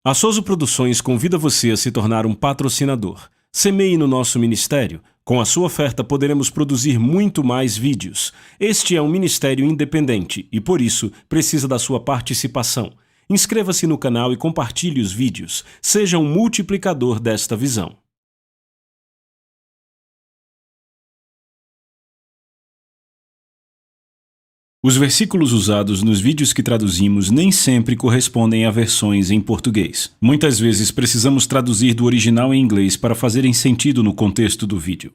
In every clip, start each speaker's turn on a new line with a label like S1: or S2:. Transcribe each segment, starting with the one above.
S1: A Soso Produções convida você a se tornar um patrocinador. Semeie no nosso ministério. Com a sua oferta poderemos produzir muito mais vídeos. Este é um ministério independente e, por isso, precisa da sua participação. Inscreva-se no canal e compartilhe os vídeos. Seja um multiplicador desta visão. Os versículos usados nos vídeos que traduzimos nem sempre correspondem a versões em português. Muitas vezes precisamos traduzir do original em inglês para fazerem sentido no contexto do vídeo.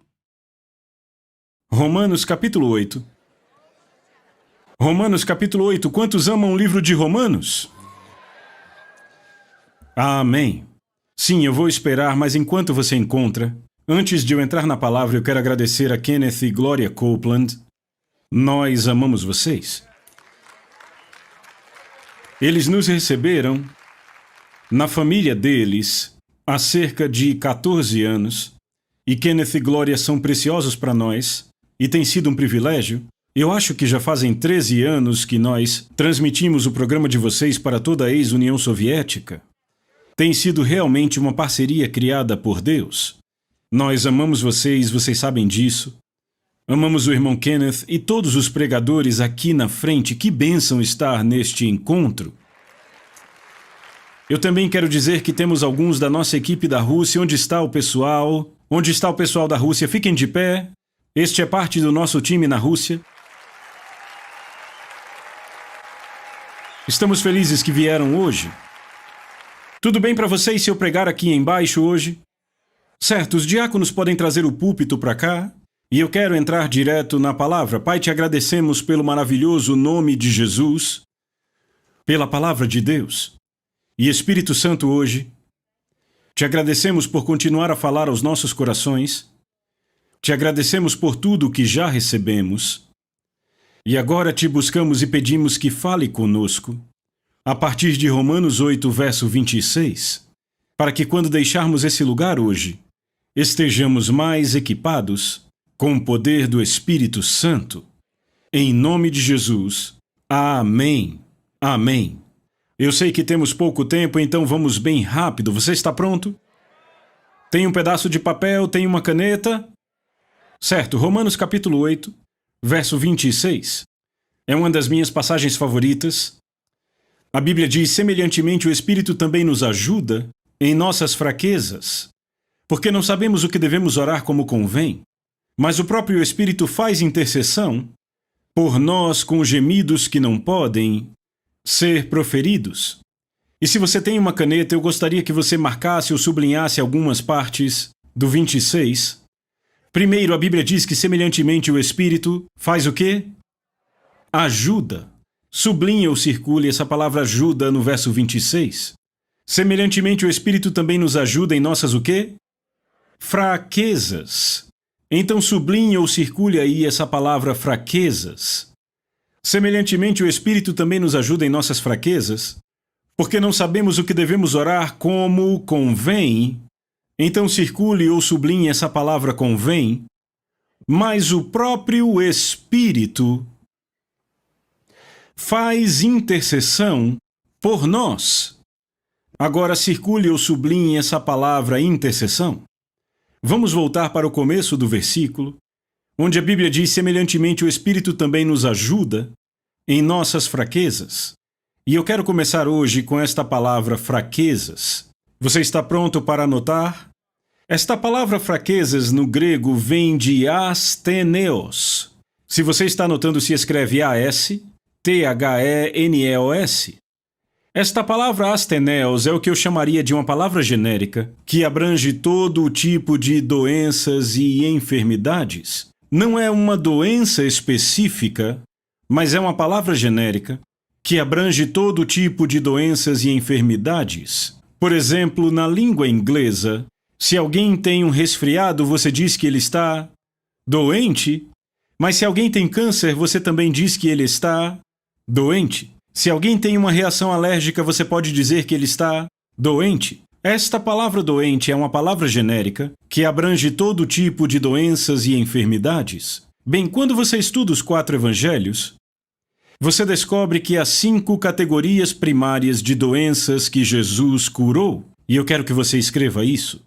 S1: Romanos capítulo 8. Romanos capítulo 8. Quantos amam o livro de Romanos? Amém. Sim, eu vou esperar, mas enquanto você encontra, antes de eu entrar na palavra, eu quero agradecer a Kenneth e Gloria Copeland. Nós amamos vocês. Eles nos receberam na família deles há cerca de 14 anos, e Kenneth e Gloria são preciosos para nós, e tem sido um privilégio. Eu acho que já fazem 13 anos que nós transmitimos o programa de vocês para toda a ex-União Soviética. Tem sido realmente uma parceria criada por Deus. Nós amamos vocês, vocês sabem disso. Amamos o irmão Kenneth e todos os pregadores aqui na frente. Que bênção estar neste encontro. Eu também quero dizer que temos alguns da nossa equipe da Rússia. Onde está o pessoal? Onde está o pessoal da Rússia? Fiquem de pé. Este é parte do nosso time na Rússia. Estamos felizes que vieram hoje. Tudo bem para vocês se eu pregar aqui embaixo hoje? Certo, os diáconos podem trazer o púlpito para cá. E eu quero entrar direto na palavra. Pai, te agradecemos pelo maravilhoso nome de Jesus, pela palavra de Deus. E Espírito Santo, hoje, te agradecemos por continuar a falar aos nossos corações. Te agradecemos por tudo o que já recebemos. E agora te buscamos e pedimos que fale conosco, a partir de Romanos 8, verso 26, para que quando deixarmos esse lugar hoje, estejamos mais equipados com o poder do Espírito Santo. Em nome de Jesus. Amém. Amém. Eu sei que temos pouco tempo, então vamos bem rápido. Você está pronto? Tem um pedaço de papel, tem uma caneta? Certo, Romanos capítulo 8, verso 26. É uma das minhas passagens favoritas. A Bíblia diz, semelhantemente o Espírito também nos ajuda em nossas fraquezas, porque não sabemos o que devemos orar como convém. Mas o próprio Espírito faz intercessão por nós com gemidos que não podem ser proferidos. E se você tem uma caneta, eu gostaria que você marcasse ou sublinhasse algumas partes do 26. Primeiro, a Bíblia diz que semelhantemente o Espírito faz o quê? Ajuda. Sublinha ou circule essa palavra ajuda no verso 26. Semelhantemente o Espírito também nos ajuda em nossas o quê? Fraquezas. Então sublinhe ou circule aí essa palavra fraquezas. Semelhantemente, o Espírito também nos ajuda em nossas fraquezas, porque não sabemos o que devemos orar como convém. Então circule ou sublinhe essa palavra convém, mas o próprio Espírito faz intercessão por nós. Agora circule ou sublinhe essa palavra intercessão. Vamos voltar para o começo do versículo, onde a Bíblia diz, semelhantemente o Espírito também nos ajuda em nossas fraquezas. E eu quero começar hoje com esta palavra fraquezas. Você está pronto para anotar? Esta palavra fraquezas no grego vem de asteneos. Se você está anotando, se escreve A-S-T-H-E-N-E-O-S. Esta palavra asteneos é o que eu chamaria de uma palavra genérica, que abrange todo o tipo de doenças e enfermidades. Não é uma doença específica, mas é uma palavra genérica, que abrange todo tipo de doenças e enfermidades. Por exemplo, na língua inglesa, se alguém tem um resfriado, você diz que ele está doente, mas se alguém tem câncer, você também diz que ele está doente. Se alguém tem uma reação alérgica, você pode dizer que ele está doente. Esta palavra doente é uma palavra genérica que abrange todo tipo de doenças e enfermidades. Bem, quando você estuda os 4 evangelhos, você descobre que há 5 categorias primárias de doenças que Jesus curou. E eu quero que você escreva isso.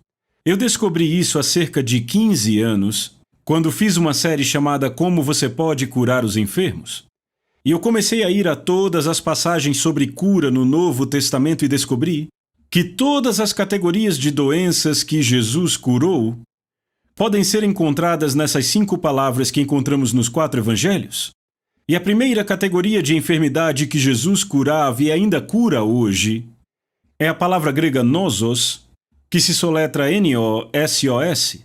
S1: Eu descobri isso há cerca de 15 anos, quando fiz uma série chamada Como Você Pode Curar os Enfermos. E eu comecei a ir a todas as passagens sobre cura no Novo Testamento e descobri que todas as categorias de doenças que Jesus curou podem ser encontradas nessas 5 palavras que encontramos nos 4 evangelhos. E a primeira categoria de enfermidade que Jesus curava e ainda cura hoje é a palavra grega nosos, que se soletra N-O-S-O-S.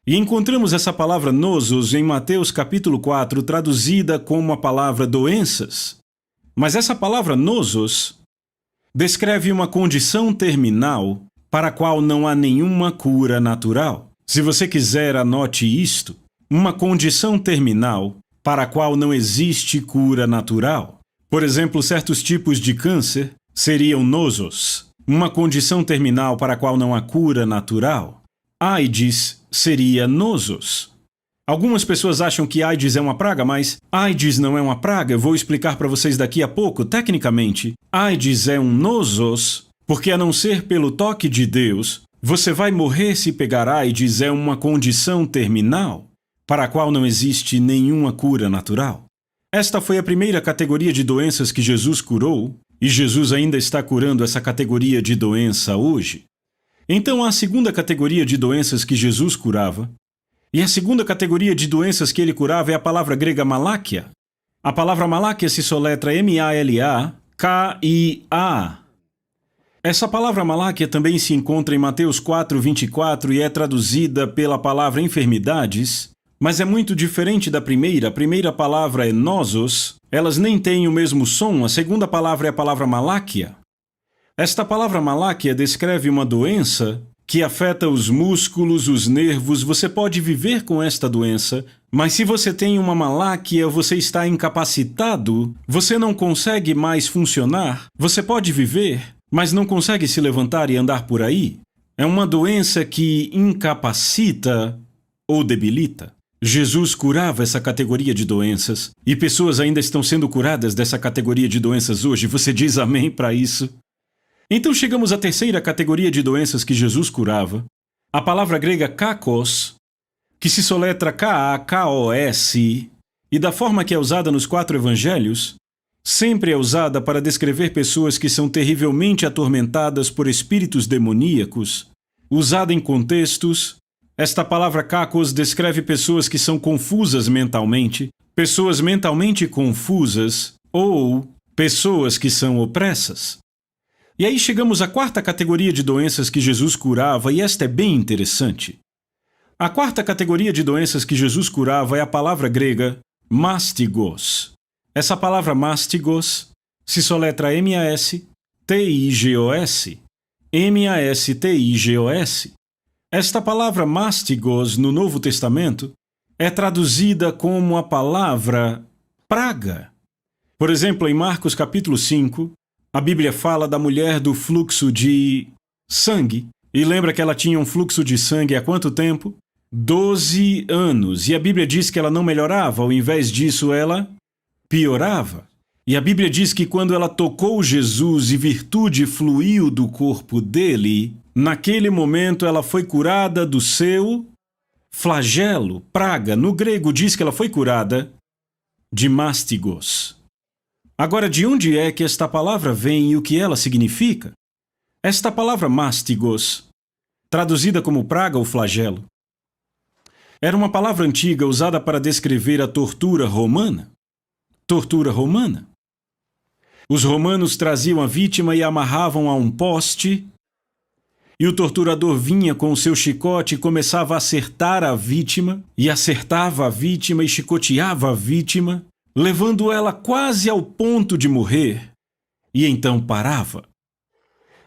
S1: E encontramos essa palavra nosos em Mateus capítulo 4, traduzida como a palavra doenças. Mas essa palavra nosos descreve uma condição terminal para a qual não há nenhuma cura natural. Se você quiser, anote isto: uma condição terminal para a qual não existe cura natural. Por exemplo, certos tipos de câncer seriam nosos, uma condição terminal para a qual não há cura natural. AIDS seria nosos. Algumas pessoas acham que AIDS é uma praga, mas AIDS não é uma praga. Eu vou explicar para vocês daqui a pouco. Tecnicamente, AIDS é um nosos, porque a não ser pelo toque de Deus, você vai morrer se pegar AIDS. É uma condição terminal para a qual não existe nenhuma cura natural. Esta foi a primeira categoria de doenças que Jesus curou, e Jesus ainda está curando essa categoria de doença hoje. Então, há a segunda categoria de doenças que Jesus curava, e a segunda categoria de doenças que ele curava é a palavra grega maláquia. A palavra maláquia se soletra M-A-L-A-K-I-A. Essa palavra maláquia também se encontra em Mateus 4:24 e é traduzida pela palavra enfermidades, mas é muito diferente da primeira. A primeira palavra é nosos, elas nem têm o mesmo som. A segunda palavra é a palavra maláquia. Esta palavra maláquia descreve uma doença que afeta os músculos, os nervos. Você pode viver com esta doença, mas se você tem uma maláquia, você está incapacitado, você não consegue mais funcionar. Você pode viver, mas não consegue se levantar e andar por aí. É uma doença que incapacita ou debilita. Jesus curava essa categoria de doenças, e pessoas ainda estão sendo curadas dessa categoria de doenças hoje. Você diz amém para isso? Então chegamos à terceira categoria de doenças que Jesus curava, a palavra grega kakos, que se soletra K-A-K-O-S, e da forma que é usada nos 4 evangelhos, sempre é usada para descrever pessoas que são terrivelmente atormentadas por espíritos demoníacos. Usada em contextos, esta palavra kakos descreve pessoas que são confusas mentalmente, pessoas mentalmente confusas ou pessoas que são opressas. E aí chegamos à quarta categoria de doenças que Jesus curava, e esta é bem interessante. A quarta categoria de doenças que Jesus curava é a palavra grega mastigos. Essa palavra mastigos se soletra M-A-S-T-I-G-O-S. M-A-S-T-I-G-O-S. Esta palavra mastigos no Novo Testamento é traduzida como a palavra praga. Por exemplo, em Marcos capítulo 5, a Bíblia fala da mulher do fluxo de sangue, e lembra que ela tinha um fluxo de sangue há quanto tempo? 12 anos. E a Bíblia diz que ela não melhorava, ao invés disso ela piorava. E a Bíblia diz que quando ela tocou Jesus e virtude fluiu do corpo dele, naquele momento ela foi curada do seu flagelo, praga. No grego diz que ela foi curada de mastigos. Agora, de onde é que esta palavra vem e o que ela significa? Esta palavra mastigos, traduzida como praga ou flagelo, era uma palavra antiga usada para descrever a tortura romana. Tortura romana. Os romanos traziam a vítima e a amarravam a um poste, e o torturador vinha com o seu chicote e começava a acertar a vítima, e acertava a vítima e chicoteava a vítima, levando ela quase ao ponto de morrer, e então parava.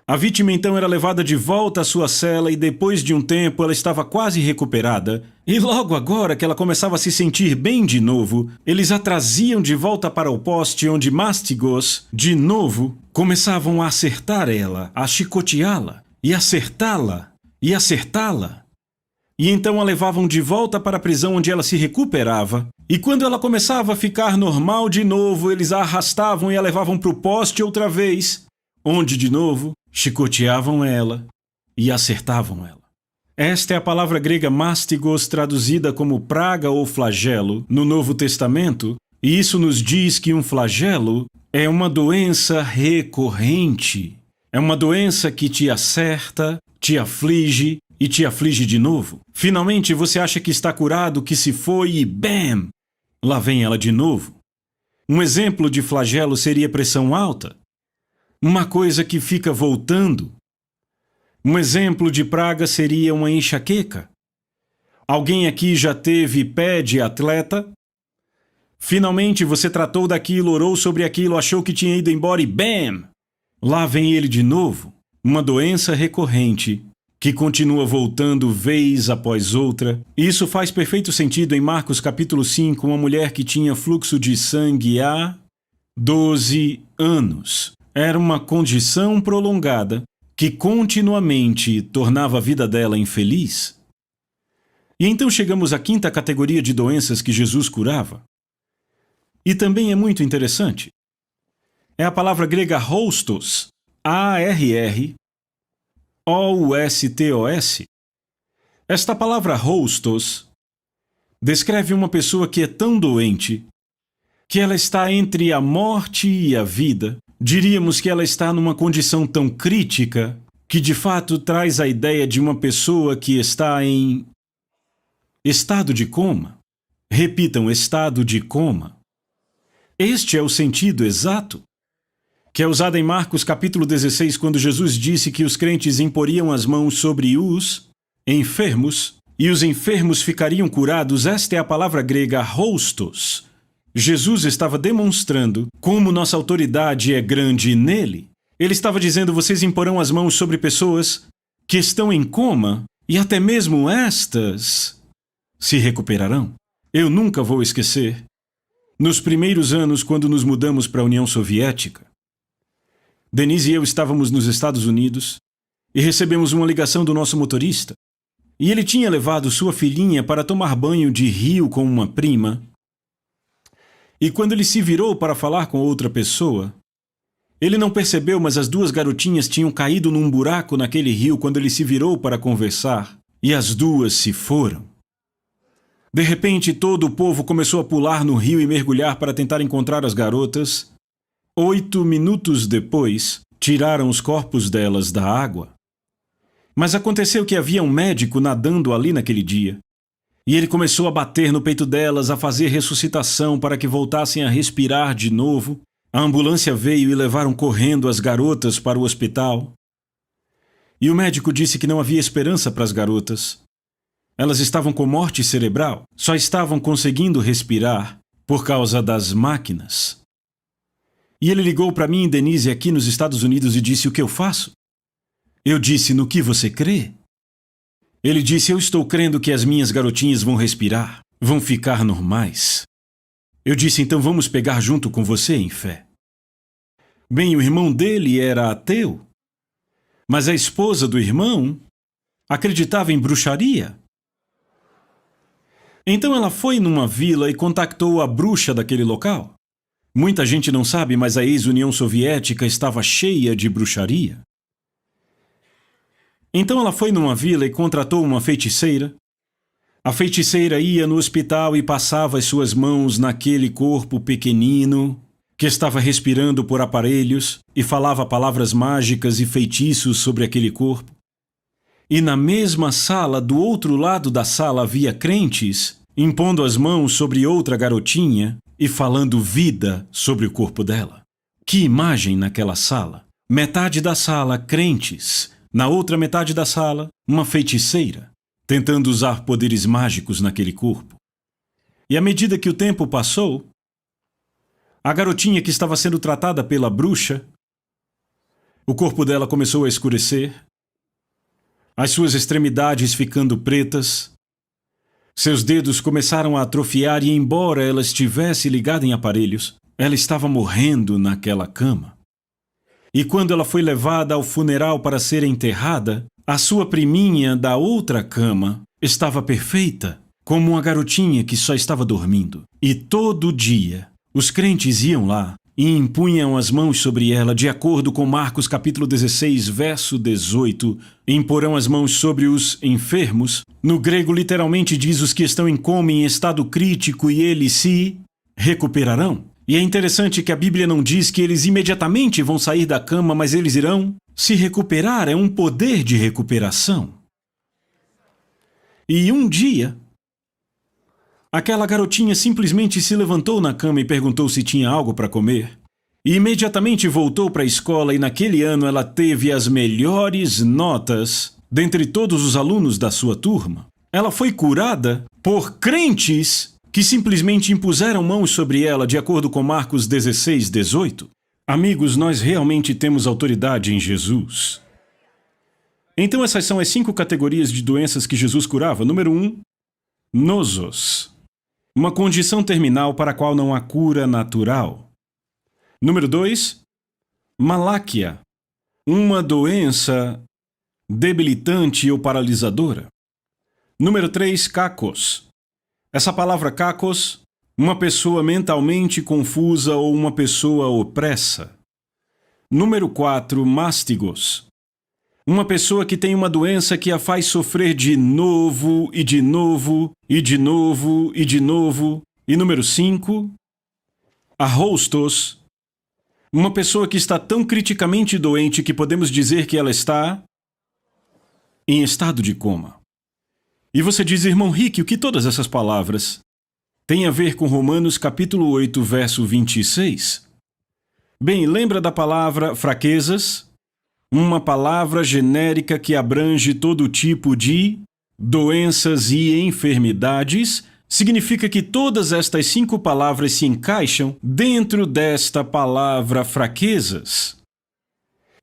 S1: A vítima então era levada de volta à sua cela e depois de um tempo ela estava quase recuperada, e logo agora que ela começava a se sentir bem de novo, eles a traziam de volta para o poste onde mastigos, de novo, começavam a acertar ela, a chicoteá-la, e acertá-la, e acertá-la. E então a levavam de volta para a prisão onde ela se recuperava, E quando ela começava a ficar normal de novo, eles a arrastavam e a levavam para o poste outra vez, onde, de novo, chicoteavam ela e acertavam ela. Esta é a palavra grega mástigos, traduzida como praga ou flagelo no Novo Testamento, e isso nos diz que um flagelo é uma doença recorrente. É uma doença que te acerta, te aflige e te aflige de novo. Finalmente você acha que está curado, que se foi e bam! Lá vem ela de novo. Um exemplo de flagelo seria pressão alta. Uma coisa que fica voltando. Um exemplo de praga seria uma enxaqueca. Alguém aqui já teve pé de atleta? Finalmente você tratou daquilo, orou sobre aquilo, achou que tinha ido embora e bam! Lá vem ele de novo. Uma doença recorrente que continua voltando vez após outra. Isso faz perfeito sentido em Marcos capítulo 5, uma mulher que tinha fluxo de sangue há 12 anos. Era uma condição prolongada que continuamente tornava a vida dela infeliz. E então chegamos à quinta categoria de doenças que Jesus curava. E também é muito interessante. É a palavra grega rostos, A-R-R-O-U-S-T-O-S. Esta palavra rostos descreve uma pessoa que é tão doente que ela está entre a morte e a vida. Diríamos que ela está numa condição tão crítica que de fato traz a ideia de uma pessoa que está em estado de coma. Repitam, estado de coma. Este é o sentido exato que é usado em Marcos capítulo 16, quando Jesus disse que os crentes imporiam as mãos sobre os enfermos e os enfermos ficariam curados. Esta é a palavra grega rostos. Jesus estava demonstrando como nossa autoridade é grande nele. Ele estava dizendo: vocês imporão as mãos sobre pessoas que estão em coma e até mesmo estas se recuperarão. Eu nunca vou esquecer, nos primeiros anos, quando nos mudamos para a União Soviética, Denise e eu estávamos nos Estados Unidos e recebemos uma ligação do nosso motorista. E ele tinha levado sua filhinha para tomar banho de rio com uma prima. E quando ele se virou para falar com outra pessoa, ele não percebeu, mas as duas garotinhas tinham caído num buraco naquele rio quando ele se virou para conversar. E as duas se foram. De repente, todo o povo começou a pular no rio e mergulhar para tentar encontrar as garotas. 8 minutos depois, tiraram os corpos delas da água. Mas aconteceu que havia um médico nadando ali naquele dia. E ele começou a bater no peito delas, a fazer ressuscitação para que voltassem a respirar de novo. A ambulância veio e levaram correndo as garotas para o hospital. E o médico disse que não havia esperança para as garotas. Elas estavam com morte cerebral, só estavam conseguindo respirar por causa das máquinas. E ele ligou para mim e Denise aqui nos Estados Unidos e disse: o que eu faço? Eu disse: no que você crê? Ele disse: eu estou crendo que as minhas garotinhas vão respirar, vão ficar normais. Eu disse: então vamos pegar junto com você em fé. Bem, o irmão dele era ateu, mas a esposa do irmão acreditava em bruxaria. Então ela foi numa vila e contactou a bruxa daquele local. Muita gente não sabe, mas a ex-União Soviética estava cheia de bruxaria. Então ela foi numa vila e contratou uma feiticeira. A feiticeira ia no hospital e passava as suas mãos naquele corpo pequenino que estava respirando por aparelhos e falava palavras mágicas e feitiços sobre aquele corpo. E na mesma sala, do outro lado da sala, havia crentes impondo as mãos sobre outra garotinha e falando vida sobre o corpo dela. Que imagem naquela sala! Metade da sala, crentes. Na outra metade da sala, uma feiticeira, tentando usar poderes mágicos naquele corpo. E à medida que o tempo passou, a garotinha que estava sendo tratada pela bruxa, o corpo dela começou a escurecer, as suas extremidades ficando pretas, seus dedos começaram a atrofiar e, embora ela estivesse ligada em aparelhos, ela estava morrendo naquela cama. E quando ela foi levada ao funeral para ser enterrada, a sua priminha da outra cama estava perfeita, como uma garotinha que só estava dormindo. E todo dia, os crentes iam lá e impunham as mãos sobre ela, de acordo com Marcos capítulo 16, verso 18. Imporão as mãos sobre os enfermos. No grego, literalmente diz os que estão em coma, em estado crítico, e eles se recuperarão. E é interessante que a Bíblia não diz que eles imediatamente vão sair da cama, mas eles irão se recuperar. É um poder de recuperação. E um dia, aquela garotinha simplesmente se levantou na cama e perguntou se tinha algo para comer. E imediatamente voltou para a escola e naquele ano ela teve as melhores notas dentre todos os alunos da sua turma. Ela foi curada por crentes que simplesmente impuseram mãos sobre ela, de acordo com Marcos 16, 18. Amigos, nós realmente temos autoridade em Jesus. Então essas são as 5 categorias de doenças que Jesus curava. Número 1, nosos. Uma condição terminal para a qual não há cura natural. Número 2, maláquia. Uma doença debilitante ou paralisadora. Número 3, kakos. Essa palavra kakos, uma pessoa mentalmente confusa ou uma pessoa opressa. Número 4, mástigos. Uma pessoa que tem uma doença que a faz sofrer de novo, e de novo, e de novo, e de novo. E número 5, arrostos. Uma pessoa que está tão criticamente doente que podemos dizer que ela está em estado de coma. E você diz, irmão Rick, o que todas essas palavras têm a ver com Romanos capítulo 8, verso 26? Bem, lembra da palavra fraquezas? Uma palavra genérica que abrange todo tipo de doenças e enfermidades, significa que todas estas 5 palavras se encaixam dentro desta palavra fraquezas.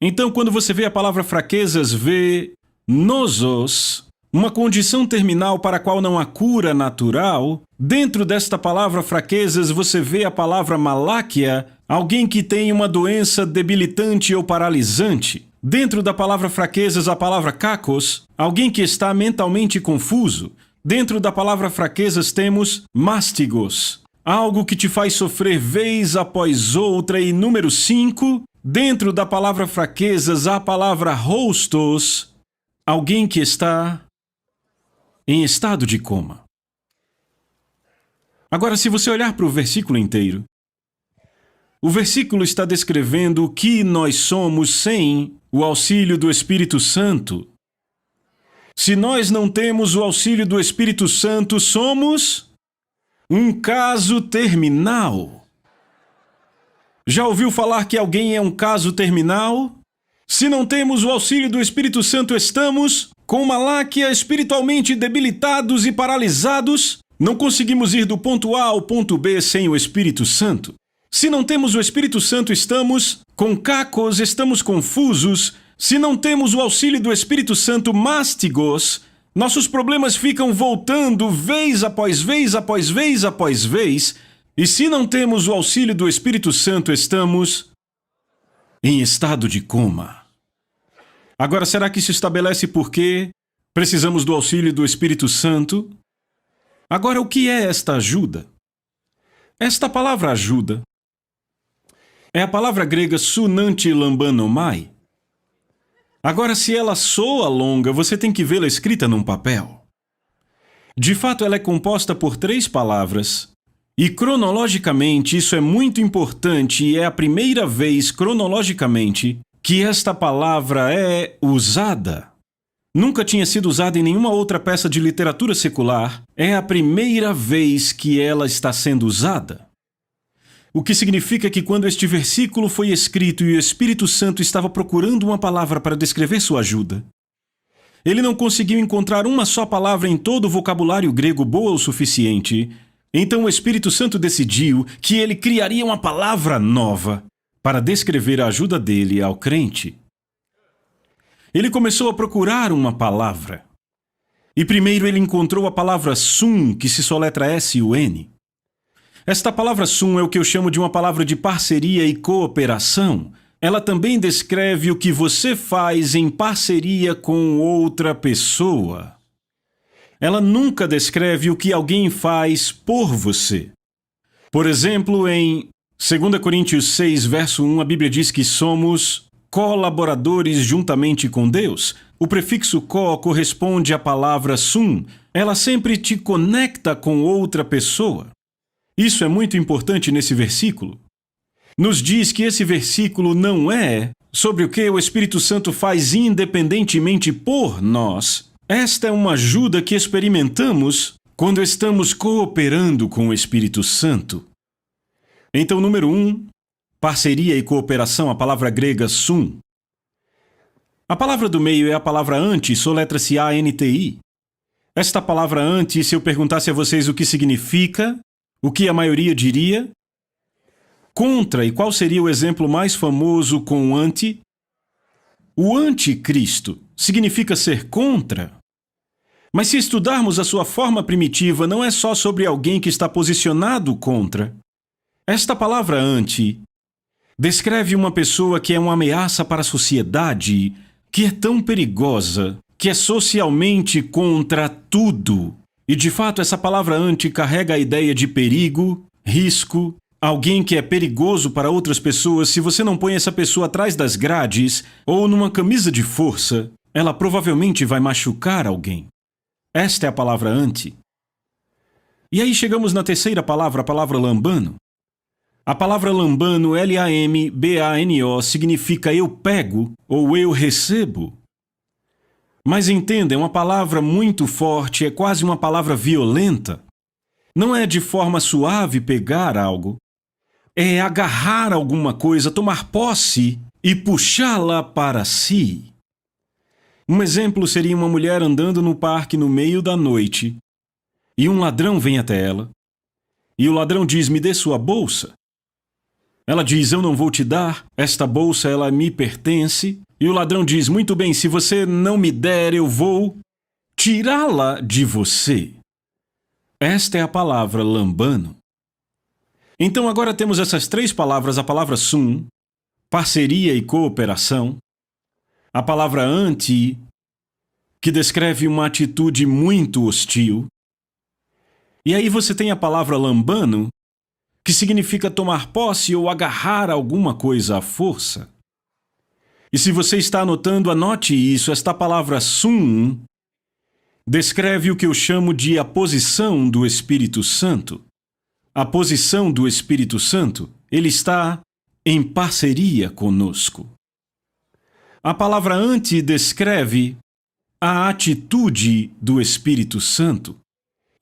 S1: Então, quando você vê a palavra fraquezas, vê nosos, uma condição terminal para a qual não há cura natural. Dentro desta palavra fraquezas, você vê a palavra maláquia, alguém que tem uma doença debilitante ou paralisante. Dentro da palavra fraquezas, a palavra kakos, alguém que está mentalmente confuso. Dentro da palavra fraquezas temos mástigos, algo que te faz sofrer vez após outra. E número 5, dentro da palavra fraquezas, a palavra rostos, alguém que está em estado de coma. Agora, se você olhar para o versículo inteiro, o versículo está descrevendo o que nós somos sem o auxílio do Espírito Santo. Se nós não temos o auxílio do Espírito Santo, somos um caso terminal. Já ouviu falar que alguém é um caso terminal? Se não temos o auxílio do Espírito Santo, estamos com maláquia, espiritualmente debilitados e paralisados. Não conseguimos ir do ponto A ao ponto B sem o Espírito Santo. Se não temos o Espírito Santo, estamos com cacos, estamos confusos. Se não temos o auxílio do Espírito Santo, mástigos, nossos problemas ficam voltando vez após vez, após vez, após vez. E se não temos o auxílio do Espírito Santo, estamos em estado de coma. Agora, será que isso estabelece por que precisamos do auxílio do Espírito Santo? Agora, o que é esta ajuda? Esta palavra ajuda é a palavra grega sunanti lambanomai. Agora, se ela soa longa, você tem que vê-la escrita num papel. De fato, ela é composta por 3 palavras. E cronologicamente, isso é muito importante e é a primeira vez cronologicamente que esta palavra é usada. Nunca tinha sido usada em nenhuma outra peça de literatura secular. É a primeira vez que ela está sendo usada. O que significa que quando este versículo foi escrito e o Espírito Santo estava procurando uma palavra para descrever sua ajuda, ele não conseguiu encontrar uma só palavra em todo o vocabulário grego boa o suficiente. Então o Espírito Santo decidiu que ele criaria uma palavra nova para descrever a ajuda dele ao crente. Ele começou a procurar uma palavra. E primeiro ele encontrou a palavra sun, que se soletra S-U-N. Esta palavra sun é o que eu chamo de uma palavra de parceria e cooperação. Ela também descreve o que você faz em parceria com outra pessoa. ela nunca descreve o que alguém faz por você. Por exemplo, em 2 Coríntios 6, verso 1, a Bíblia diz que somos colaboradores juntamente com Deus. O prefixo co corresponde à palavra sum. Ela sempre te conecta com outra pessoa. Isso é muito importante nesse versículo. Nos diz que esse versículo não é sobre o que o Espírito Santo faz independentemente por nós. Esta é uma ajuda que experimentamos quando estamos cooperando com o Espírito Santo. Então, número 1, parceria e cooperação, a palavra grega sum. A palavra do meio é a palavra anti, soletra-se A-N-T-I. Esta palavra anti, se eu perguntasse a vocês o que significa, o que a maioria diria? Contra, e qual seria o exemplo mais famoso com o anti? O anticristo significa ser contra. Mas se estudarmos a sua forma primitiva, não é só sobre alguém que está posicionado contra. Esta palavra anti descreve uma pessoa que é uma ameaça para a sociedade, que é tão perigosa, que é socialmente contra tudo. E de fato essa palavra anti carrega a ideia de perigo, risco, alguém que é perigoso para outras pessoas. Se você não põe essa pessoa atrás das grades ou numa camisa de força, ela provavelmente vai machucar alguém. Esta é a palavra anti. E aí chegamos na terceira palavra, a palavra lambano. A palavra lambano, L-A-M-B-A-N-O, significa eu pego ou eu recebo. Mas entenda, é uma palavra muito forte, é quase uma palavra violenta. Não é de forma suave pegar algo. É agarrar alguma coisa, tomar posse e puxá-la para si. Um exemplo seria uma mulher andando no parque no meio da noite e um ladrão vem até ela e o ladrão diz, me dê sua bolsa. Ela diz, eu não vou te dar, esta bolsa ela me pertence. E o ladrão diz, muito bem, se você não me der, eu vou tirá-la de você. Esta é a palavra lambano. Então agora temos essas três palavras, a palavra sum, parceria e cooperação, a palavra anti, que descreve uma atitude muito hostil, e aí você tem a palavra lambano, que significa tomar posse ou agarrar alguma coisa à força. E se você está anotando, anote isso, esta palavra sum descreve o que eu chamo de a posição do Espírito Santo. A posição do Espírito Santo, ele está em parceria conosco. A palavra anti descreve a atitude do Espírito Santo.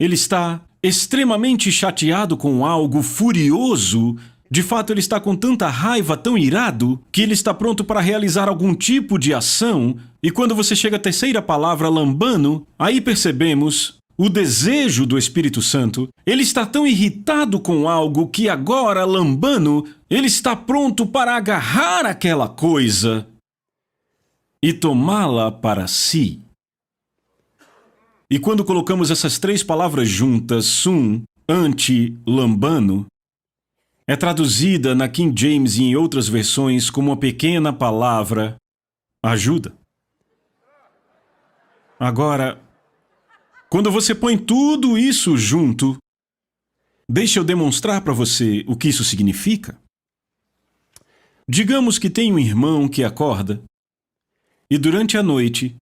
S1: Ele está extremamente chateado com algo, furioso. De fato, ele está com tanta raiva, tão irado, que ele está pronto para realizar algum tipo de ação. E quando você chega à terceira palavra, lambano, aí percebemos o desejo do Espírito Santo. Ele está tão irritado com algo que agora, lambano, ele está pronto para agarrar aquela coisa e tomá-la para si. E quando colocamos essas três palavras juntas, sum, anti, lambano, é traduzida na King James e em outras versões como uma pequena palavra, ajuda. Agora, quando você põe tudo isso junto, deixa eu demonstrar para você o que isso significa. Digamos que tem um irmão que acorda e durante a noite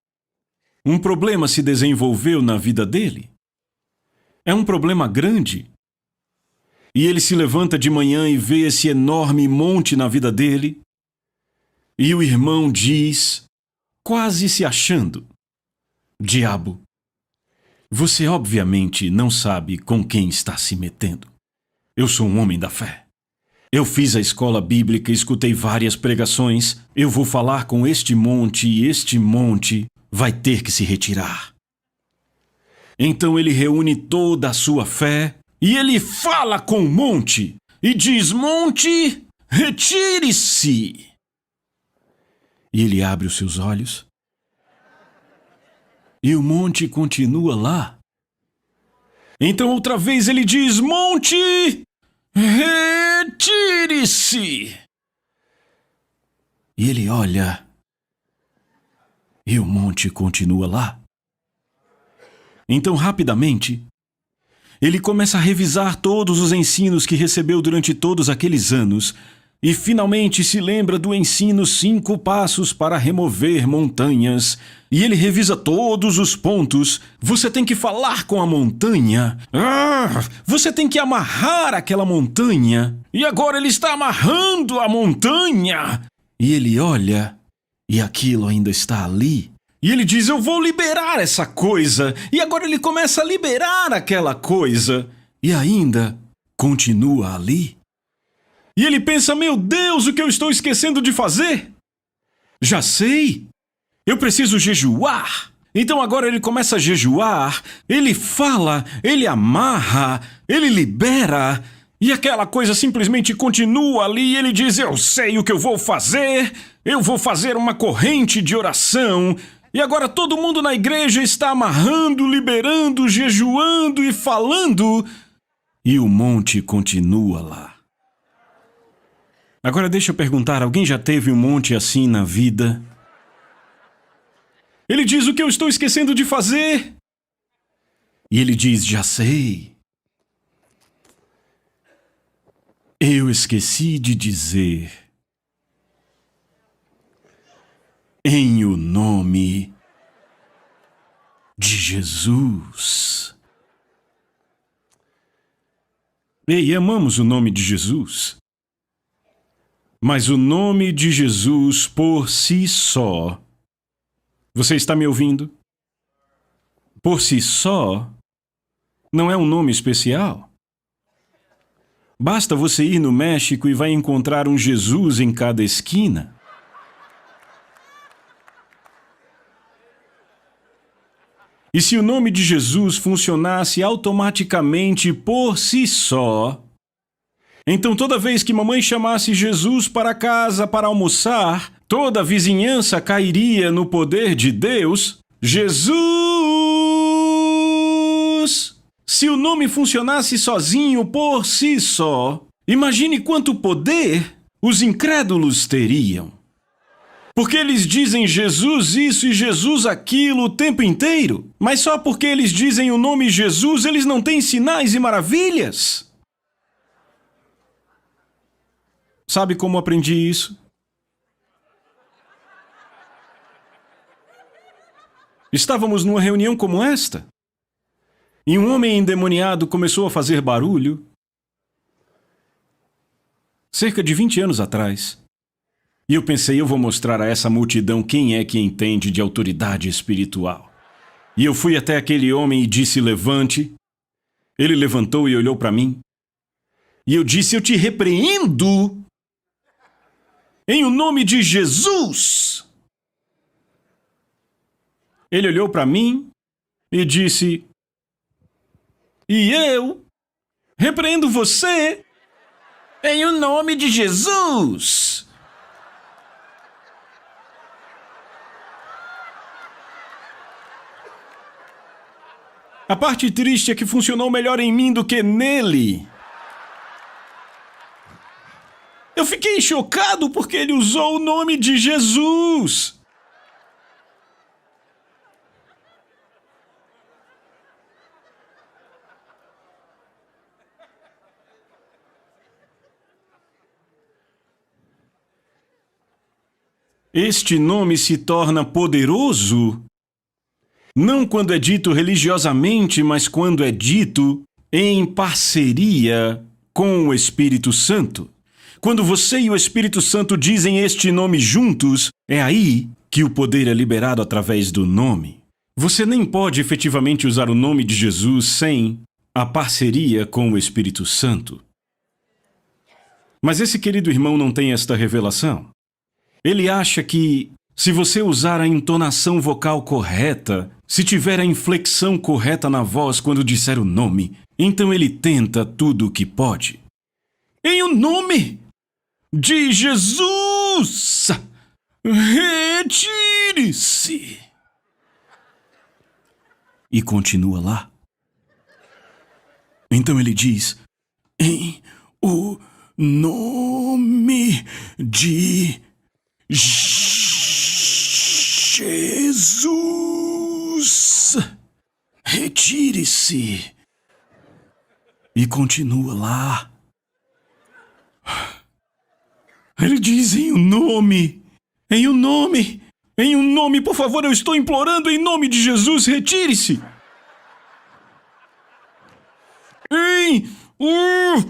S1: um problema se desenvolveu na vida dele. É um problema grande. E ele se levanta de manhã e vê esse enorme monte na vida dele. E o irmão diz, quase se achando, diabo, você obviamente não sabe com quem está se metendo. Eu sou um homem da fé. Eu fiz a escola bíblica, escutei várias pregações. Eu vou falar com este monte e este monte vai ter que se retirar. Então ele reúne toda a sua fé e ele fala com o monte e diz, monte, retire-se. E ele abre os seus olhos e o monte continua lá. Então outra vez ele diz, monte, retire-se. E ele olha e o monte continua lá. Então, rapidamente, ele começa a revisar todos os ensinos que recebeu durante todos aqueles anos e finalmente se lembra do ensino 5 passos para remover montanhas. E ele revisa todos os pontos. Você tem que falar com a montanha. Você tem que amarrar aquela montanha. E agora ele está amarrando a montanha. E ele olha e aquilo ainda está ali. E ele diz, eu vou liberar essa coisa. E agora ele começa a liberar aquela coisa. E ainda continua ali. E ele pensa, meu Deus, o que eu estou esquecendo de fazer? Já sei. Eu preciso jejuar. Então agora ele começa a jejuar. Ele fala, ele amarra, ele libera. E aquela coisa simplesmente continua ali e ele diz, eu sei o que eu vou fazer. Eu vou fazer uma corrente de oração. E agora todo mundo na igreja está amarrando, liberando, jejuando e falando. E o monte continua lá. Agora deixa eu perguntar, alguém já teve um monte assim na vida? Ele diz, o que eu estou esquecendo de fazer? E ele diz, já sei. Eu esqueci de dizer. Em o nome de Jesus. Ei, amamos o nome de Jesus. Mas o nome de Jesus por si só, você está me ouvindo? Por si só, não é um nome especial. Basta você ir no México e vai encontrar um Jesus em cada esquina. E se o nome de Jesus funcionasse automaticamente por si só, então toda vez que mamãe chamasse Jesus para casa para almoçar, toda a vizinhança cairia no poder de Deus. Jesus! Se o nome funcionasse sozinho por si só, imagine quanto poder os incrédulos teriam. Porque eles dizem Jesus isso e Jesus aquilo o tempo inteiro, mas só porque eles dizem o nome Jesus, eles não têm sinais e maravilhas. Sabe como aprendi isso? Estávamos numa reunião como esta, e um homem endemoniado começou a fazer barulho. Cerca de 20 anos atrás. E eu pensei, eu vou mostrar a essa multidão quem é que entende de autoridade espiritual. E eu fui até aquele homem e disse, levante. Ele levantou e olhou para mim. E eu disse, eu te repreendo. Em o nome de Jesus! Ele olhou para mim e disse, e eu repreendo você em o nome de Jesus! A parte triste é que funcionou melhor em mim do que nele. Eu fiquei chocado porque ele usou o nome de Jesus. Este nome se torna poderoso não quando é dito religiosamente, mas quando é dito em parceria com o Espírito Santo. Quando você e o Espírito Santo dizem este nome juntos, é aí que o poder é liberado através do nome. Você nem pode efetivamente usar o nome de Jesus sem a parceria com o Espírito Santo. Mas esse querido irmão não tem esta revelação. Ele acha que, se você usar a entonação vocal correta, se tiver a inflexão correta na voz quando disser o nome, então ele tenta tudo o que pode. Em o nome de Jesus, retire-se! E continua lá. Então ele diz, em o nome de Jesus, retire-se. retire-se. E continua lá. Ele diz em um nome, por favor, eu estou implorando em nome de Jesus, retire-se. Em o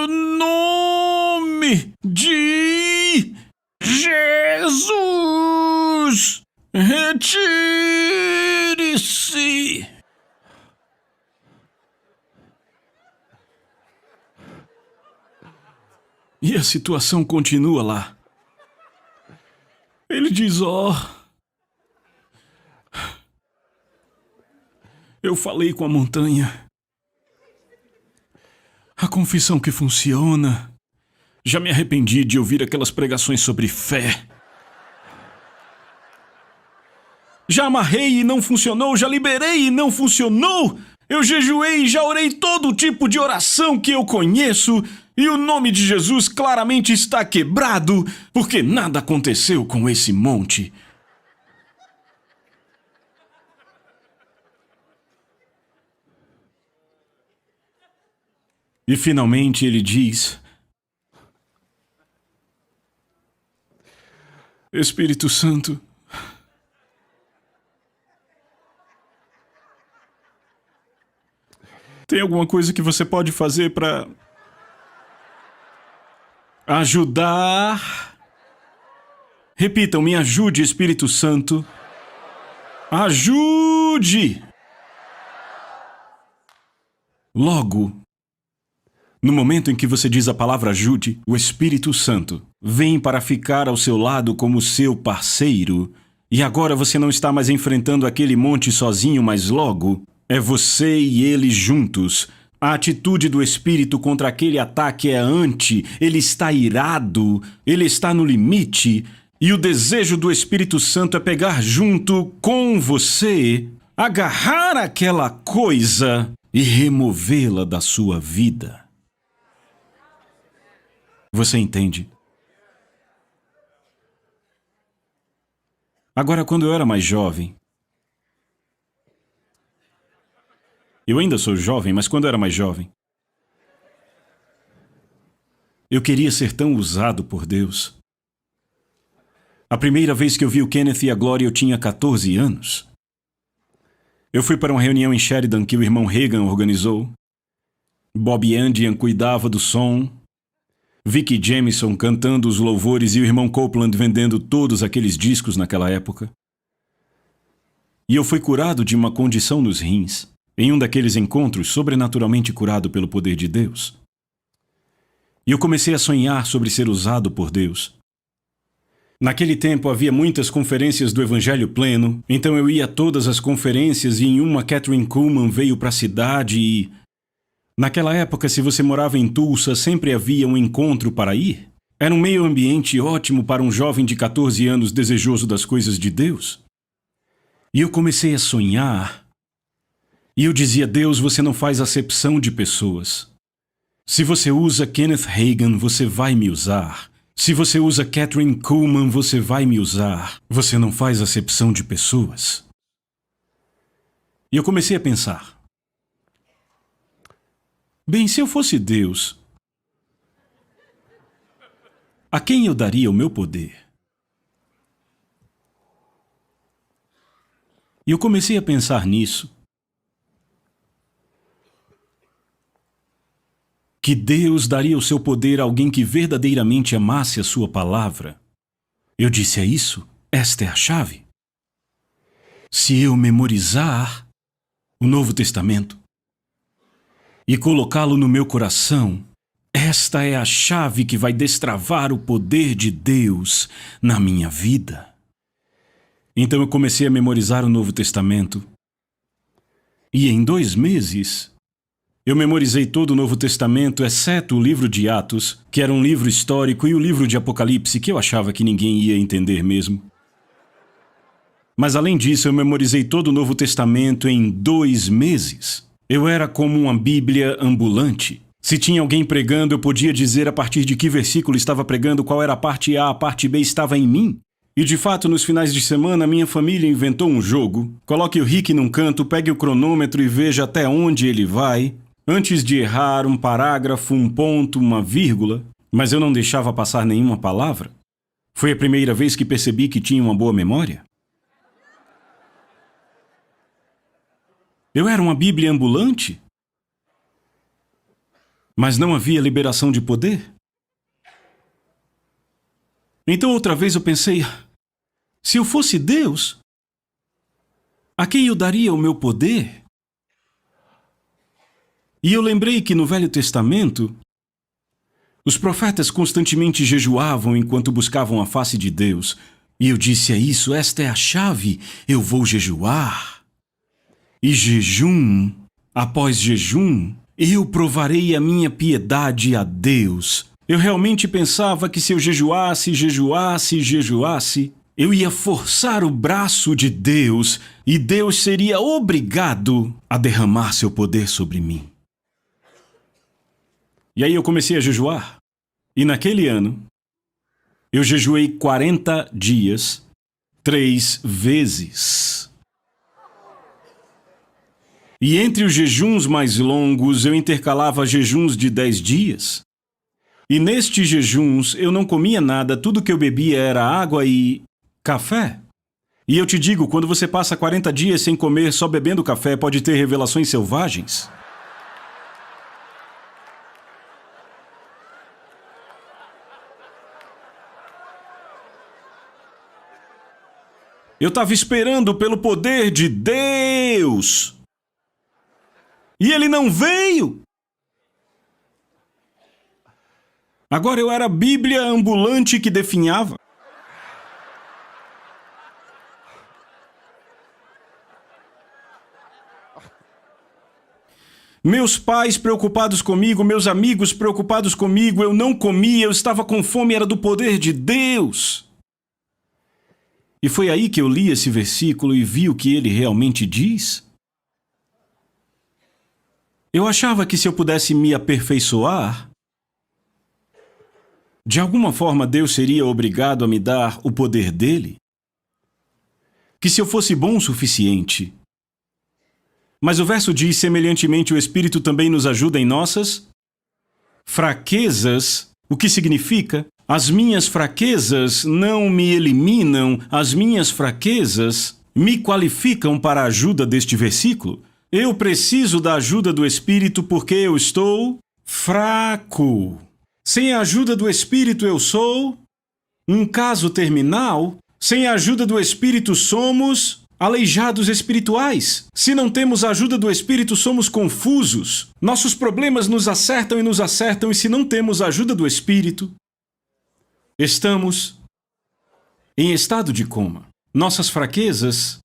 S1: nome de Jesus, retire-se. E a situação continua lá. Ele diz, eu falei com a montanha. A confissão que funciona. Já me arrependi de ouvir aquelas pregações sobre fé. Já amarrei e não funcionou, já liberei e não funcionou. Eu jejuei e já orei todo tipo de oração que eu conheço. E o nome de Jesus claramente está quebrado, porque nada aconteceu com esse monte. E finalmente ele diz: Espírito Santo, tem alguma coisa que você pode fazer para ajudar? Repitam, me ajude, Espírito Santo. Ajude! Logo, no momento em que você diz a palavra ajude, o Espírito Santo vem para ficar ao seu lado como seu parceiro. E agora você não está mais enfrentando aquele monte sozinho, mas logo é você e ele juntos. A atitude do Espírito contra aquele ataque é ele está irado, ele está no limite. E o desejo do Espírito Santo é pegar junto com você, agarrar aquela coisa e removê-la da sua vida. Você entende? Agora, quando eu era mais jovem... Eu ainda sou jovem, mas quando eu era mais jovem... eu queria ser tão usado por Deus. A primeira vez que eu vi o Kenneth e a Gloria eu tinha 14 anos. Eu fui para uma reunião em Sheridan que o irmão Reagan organizou. Bob Andian cuidava do som. Vicky Jamison cantando os louvores e o irmão Copeland vendendo todos aqueles discos naquela época. E eu fui curado de uma condição nos rins, em um daqueles encontros sobrenaturalmente curado pelo poder de Deus. E eu comecei a sonhar sobre ser usado por Deus. Naquele tempo havia muitas conferências do Evangelho Pleno, então eu ia a todas as conferências e em uma Catherine Kuhlman veio para a cidade e... Naquela época, se você morava em Tulsa, sempre havia um encontro para ir. Era um meio ambiente ótimo para um jovem de 14 anos desejoso das coisas de Deus. E eu comecei a sonhar. E eu dizia, Deus, você não faz acepção de pessoas. Se você usa Kenneth Hagin, você vai me usar. Se você usa Catherine Kuhlman, você vai me usar. Você não faz acepção de pessoas. E eu comecei a pensar. Bem, se eu fosse Deus, a quem eu daria o meu poder? E eu comecei a pensar nisso. Que Deus daria o seu poder a alguém que verdadeiramente amasse a sua palavra. Eu disse, é isso? Esta é a chave. Se eu memorizar o Novo Testamento e colocá-lo no meu coração, esta é a chave que vai destravar o poder de Deus na minha vida. Então eu comecei a memorizar o Novo Testamento. E em 2 meses, eu memorizei todo o Novo Testamento, exceto o livro de Atos, que era um livro histórico, e o livro de Apocalipse, que eu achava que ninguém ia entender mesmo. Mas além disso, eu memorizei todo o Novo Testamento em 2 meses. Eu era como uma Bíblia ambulante. Se tinha alguém pregando, eu podia dizer a partir de que versículo estava pregando, qual era a parte A B estava em mim. E de fato, nos finais de semana, minha família inventou um jogo. Coloque o Rick num canto, pegue o cronômetro e veja até onde ele vai, antes de errar um parágrafo, um ponto, uma vírgula. Mas eu não deixava passar nenhuma palavra. Foi a primeira vez que percebi que tinha uma boa memória. Eu era uma Bíblia ambulante, mas não havia liberação de poder. Então outra vez eu pensei, se eu fosse Deus, a quem eu daria o meu poder? E eu lembrei que no Velho Testamento, os profetas constantemente jejuavam enquanto buscavam a face de Deus. E eu disse, é isso, esta é a chave, eu vou jejuar. E jejum, após jejum, eu provarei a minha piedade a Deus. Eu realmente pensava que se eu jejuasse, eu ia forçar o braço de Deus e Deus seria obrigado a derramar seu poder sobre mim. E aí eu comecei a jejuar. E naquele ano, eu jejuei 40 dias, 3 vezes. E entre os jejuns mais longos, eu intercalava jejuns de 10 dias. E nestes jejuns, eu não comia nada, tudo que eu bebia era água e café. E eu te digo, quando você passa 40 dias sem comer, só bebendo café, pode ter revelações selvagens. Eu estava esperando pelo poder de Deus. E ele não veio. Agora eu era a Bíblia ambulante que definhava. Meus pais preocupados comigo, meus amigos preocupados comigo, eu não comia, eu estava com fome, era do poder de Deus. E foi aí que eu li esse versículo e vi o que ele realmente diz. Eu achava que se eu pudesse me aperfeiçoar, de alguma forma Deus seria obrigado a me dar o poder dele. Que se eu fosse bom o suficiente. Mas o verso diz, semelhantemente, o Espírito também nos ajuda em nossas fraquezas. O que significa? As minhas fraquezas não me eliminam, as minhas fraquezas me qualificam para a ajuda deste versículo. Eu preciso da ajuda do Espírito porque eu estou fraco. Sem a ajuda do Espírito eu sou um caso terminal. Sem a ajuda do Espírito somos aleijados espirituais. Se não temos a ajuda do Espírito, somos confusos. Nossos problemas nos acertam, e se não temos a ajuda do Espírito, estamos em estado de coma. Nossas fraquezas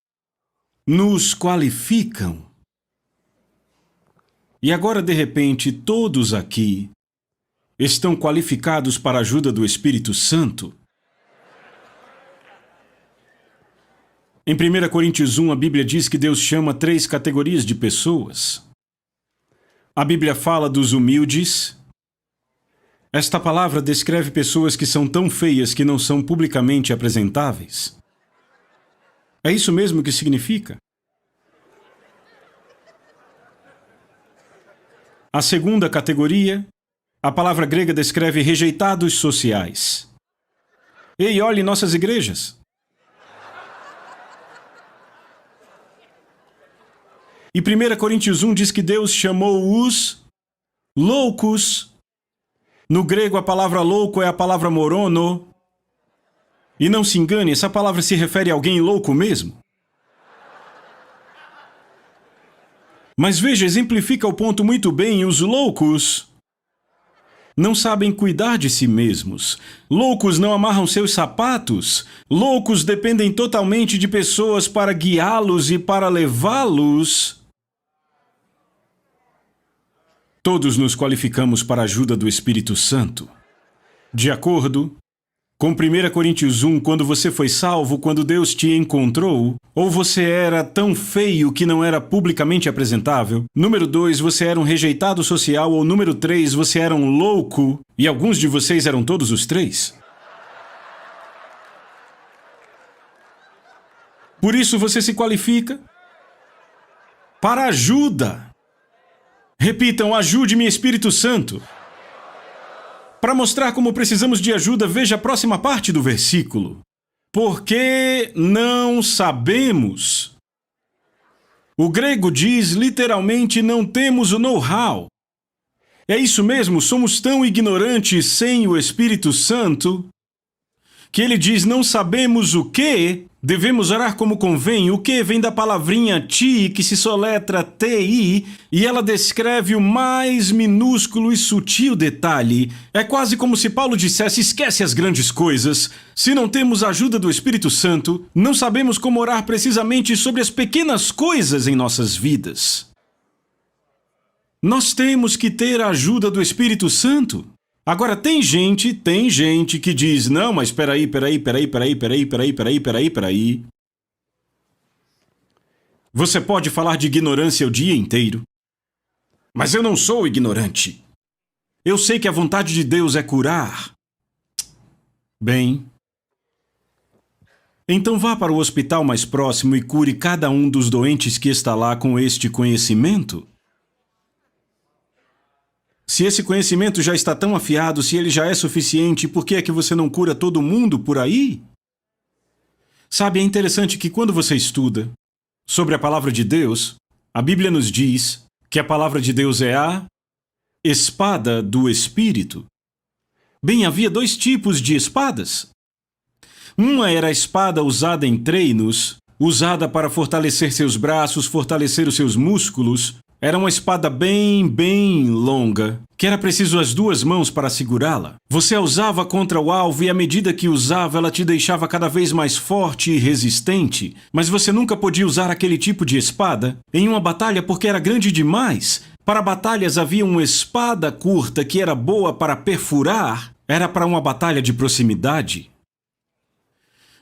S1: nos qualificam. E agora, de repente, todos aqui estão qualificados para a ajuda do Espírito Santo. Em 1 Coríntios 1, a Bíblia diz que Deus chama 3 categorias de pessoas. A Bíblia fala dos humildes. Esta palavra descreve pessoas que são tão feias que não são publicamente apresentáveis. É isso mesmo que significa. A segunda categoria, a palavra grega descreve rejeitados sociais. Ei, olhe nossas igrejas. E 1 Coríntios 1 diz que Deus chamou os loucos. No grego, a palavra louco é a palavra morono. E não se engane, essa palavra se refere a alguém louco mesmo. Mas veja, exemplifica o ponto muito bem. Os loucos não sabem cuidar de si mesmos. Loucos não amarram seus sapatos. Loucos dependem totalmente de pessoas para guiá-los e para levá-los. Todos nos qualificamos para a ajuda do Espírito Santo. De acordo com 1 Coríntios 1, quando você foi salvo, quando Deus te encontrou, ou você era tão feio que não era publicamente apresentável. Número 2, você era um rejeitado social, ou número 3, você era um louco, e alguns de vocês eram todos os 3. Por isso você se qualifica para ajuda. Repitam: ajude-me, Espírito Santo. Para mostrar como precisamos de ajuda, veja a próxima parte do versículo. Porque não sabemos. O grego diz literalmente: não temos o know-how. É isso mesmo, somos tão ignorantes sem o Espírito Santo que ele diz: não sabemos o que, devemos orar como convém. O que vem da palavrinha ti, que se soletra ti, e ela descreve o mais minúsculo e sutil detalhe. É quase como se Paulo dissesse: esquece as grandes coisas. Se não temos a ajuda do Espírito Santo, não sabemos como orar precisamente sobre as pequenas coisas em nossas vidas. Nós temos que ter a ajuda do Espírito Santo. Agora, tem gente que diz: não, mas peraí. Você pode falar de ignorância o dia inteiro. Mas eu não sou ignorante. Eu sei que a vontade de Deus é curar. Bem, então vá para o hospital mais próximo e cure cada um dos doentes que está lá com este conhecimento. Se esse conhecimento já está tão afiado, se ele já é suficiente, por que é que você não cura todo mundo por aí? Sabe, é interessante que quando você estuda sobre a palavra de Deus, a Bíblia nos diz que a palavra de Deus é a espada do Espírito. Bem, havia dois tipos de espadas. Uma era a espada usada em treinos, usada para fortalecer seus braços, fortalecer os seus músculos. Era uma espada bem longa, que era preciso as duas mãos para segurá-la. Você a usava contra o alvo e à medida que usava, ela te deixava cada vez mais forte e resistente. Mas você nunca podia usar aquele tipo de espada em uma batalha porque era grande demais. Para batalhas havia uma espada curta que era boa para perfurar. Era para uma batalha de proximidade.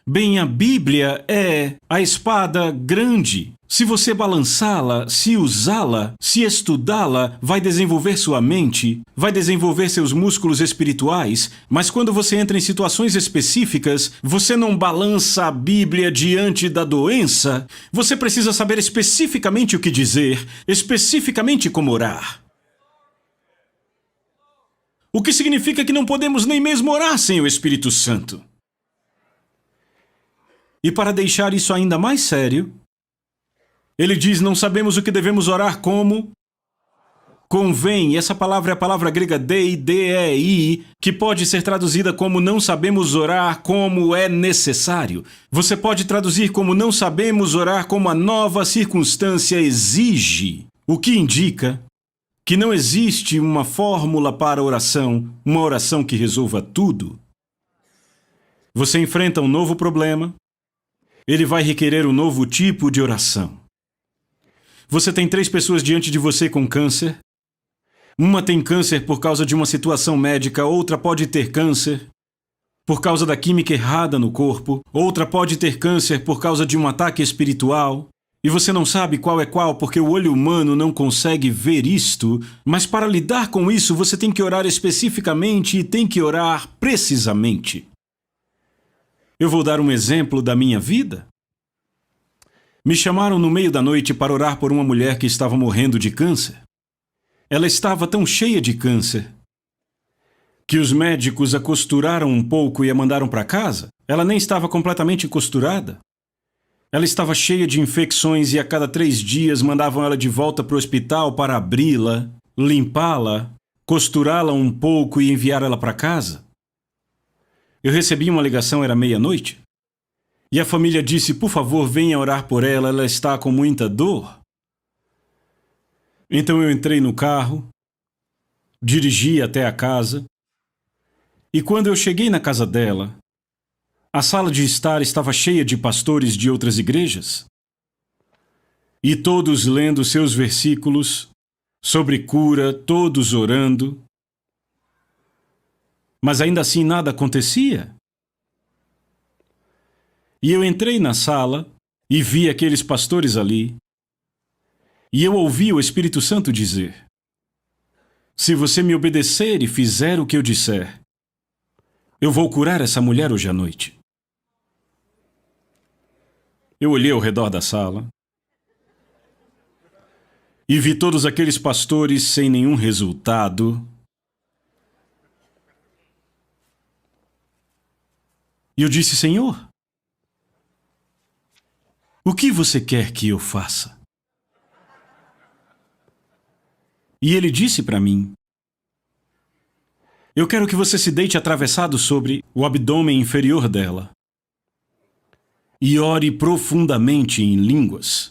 S1: Bem, a Bíblia é a espada grande. Se você balançá-la, se usá-la, se estudá-la, vai desenvolver sua mente, vai desenvolver seus músculos espirituais, mas quando você entra em situações específicas, você não balança a Bíblia diante da doença. Você precisa saber especificamente o que dizer, especificamente como orar. O que significa que não podemos nem mesmo orar sem o Espírito Santo. E para deixar isso ainda mais sério, ele diz: não sabemos o que devemos orar como convém. E essa palavra é a palavra grega dei, que pode ser traduzida como não sabemos orar como é necessário. Você pode traduzir como não sabemos orar como a nova circunstância exige, o que indica que não existe uma fórmula para oração, uma oração que resolva tudo. Você enfrenta um novo problema, ele vai requerer um novo tipo de oração. Você tem 3 pessoas diante de você com câncer. Uma tem câncer por causa de uma situação médica, outra pode ter câncer por causa da química errada no corpo, outra pode ter câncer por causa de um ataque espiritual. E você não sabe qual é qual porque o olho humano não consegue ver isto, mas para lidar com isso você tem que orar especificamente e tem que orar precisamente. Eu vou dar um exemplo da minha vida. Me chamaram no meio da noite para orar por uma mulher que estava morrendo de câncer. Ela estava tão cheia de câncer que os médicos a costuraram um pouco e a mandaram para casa. Ela nem estava completamente costurada. Ela estava cheia de infecções e a cada 3 dias mandavam ela de volta para o hospital para abri-la, limpá-la, costurá-la um pouco e enviar ela para casa. Eu recebi uma ligação, era meia-noite. E a família disse: por favor, venha orar por ela, ela está com muita dor. Então eu entrei no carro, dirigi até a casa, e quando eu cheguei na casa dela, a sala de estar estava cheia de pastores de outras igrejas, e todos lendo seus versículos sobre cura, todos orando, mas ainda assim nada acontecia. E eu entrei na sala e vi aqueles pastores ali, e eu ouvi o Espírito Santo dizer: se você me obedecer e fizer o que eu disser, eu vou curar essa mulher hoje à noite. Eu olhei ao redor da sala e vi todos aqueles pastores sem nenhum resultado. E eu disse: Senhor, o que você quer que eu faça? E ele disse para mim: eu quero que você se deite atravessado sobre o abdômen inferior dela e ore profundamente em línguas.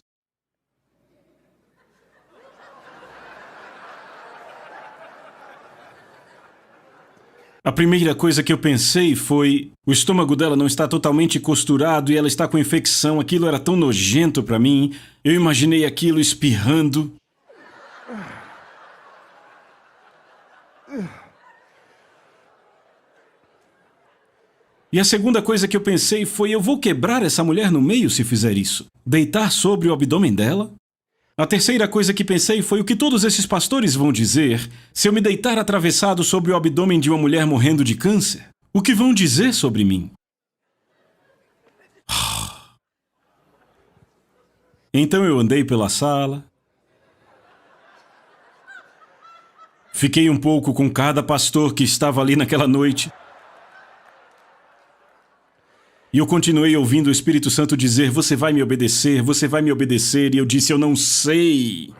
S1: A primeira coisa que eu pensei foi: o estômago dela não está totalmente costurado e ela está com infecção. Aquilo era tão nojento para mim. Eu imaginei aquilo espirrando. E a segunda coisa que eu pensei foi: eu vou quebrar essa mulher no meio se fizer isso. Deitar sobre o abdômen dela? A terceira coisa que pensei foi: o que todos esses pastores vão dizer se eu me deitar atravessado sobre o abdômen de uma mulher morrendo de câncer? O que vão dizer sobre mim? Então eu andei pela sala. Fiquei um pouco com cada pastor que estava ali naquela noite. E eu continuei ouvindo o Espírito Santo dizer: você vai me obedecer, você vai me obedecer. E eu disse: eu não sei.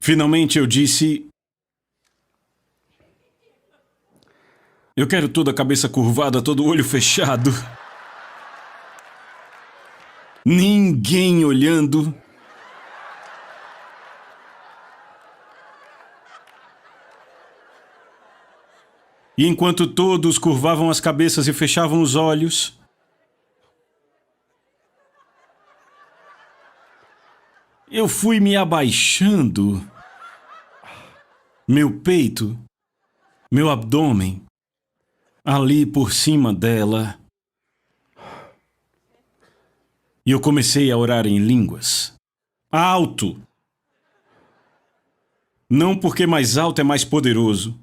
S1: Finalmente eu disse: eu quero toda a cabeça curvada, todo o olho fechado. Ninguém olhando. E enquanto todos curvavam as cabeças e fechavam os olhos, eu fui me abaixando. Meu peito, meu abdômen, ali por cima dela. E eu comecei a orar em línguas. Alto! Não porque mais alto é mais poderoso,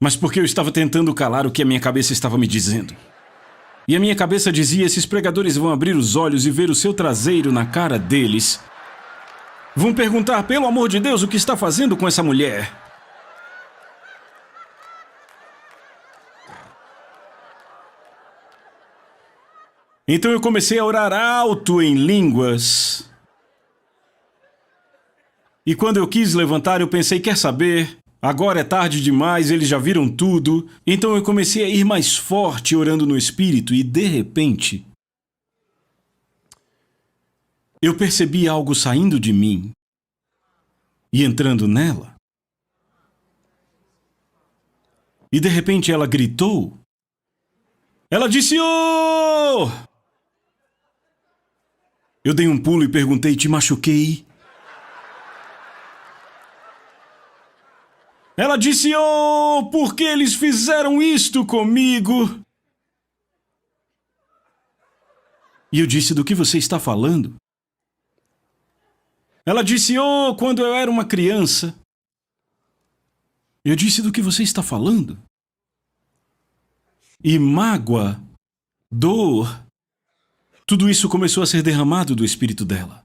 S1: mas porque eu estava tentando calar o que a minha cabeça estava me dizendo. E a minha cabeça dizia: esses pregadores vão abrir os olhos e ver o seu traseiro na cara deles. Vão perguntar: pelo amor de Deus, o que está fazendo com essa mulher? Então eu comecei a orar alto em línguas. E quando eu quis levantar, eu pensei: quer saber? Agora é tarde demais, eles já viram tudo. Então eu comecei a ir mais forte orando no Espírito e, de repente, eu percebi algo saindo de mim e entrando nela. E de repente ela gritou. Ela disse: "Oh!" Eu dei um pulo e perguntei: "Te machuquei?" Ela disse: "Oh, por que eles fizeram isto comigo?" E eu disse: "Do que você está falando?" Ela disse: "Oh, quando eu era uma criança." Eu disse: "Do que você está falando?" E mágoa, dor, tudo isso começou a ser derramado do espírito dela.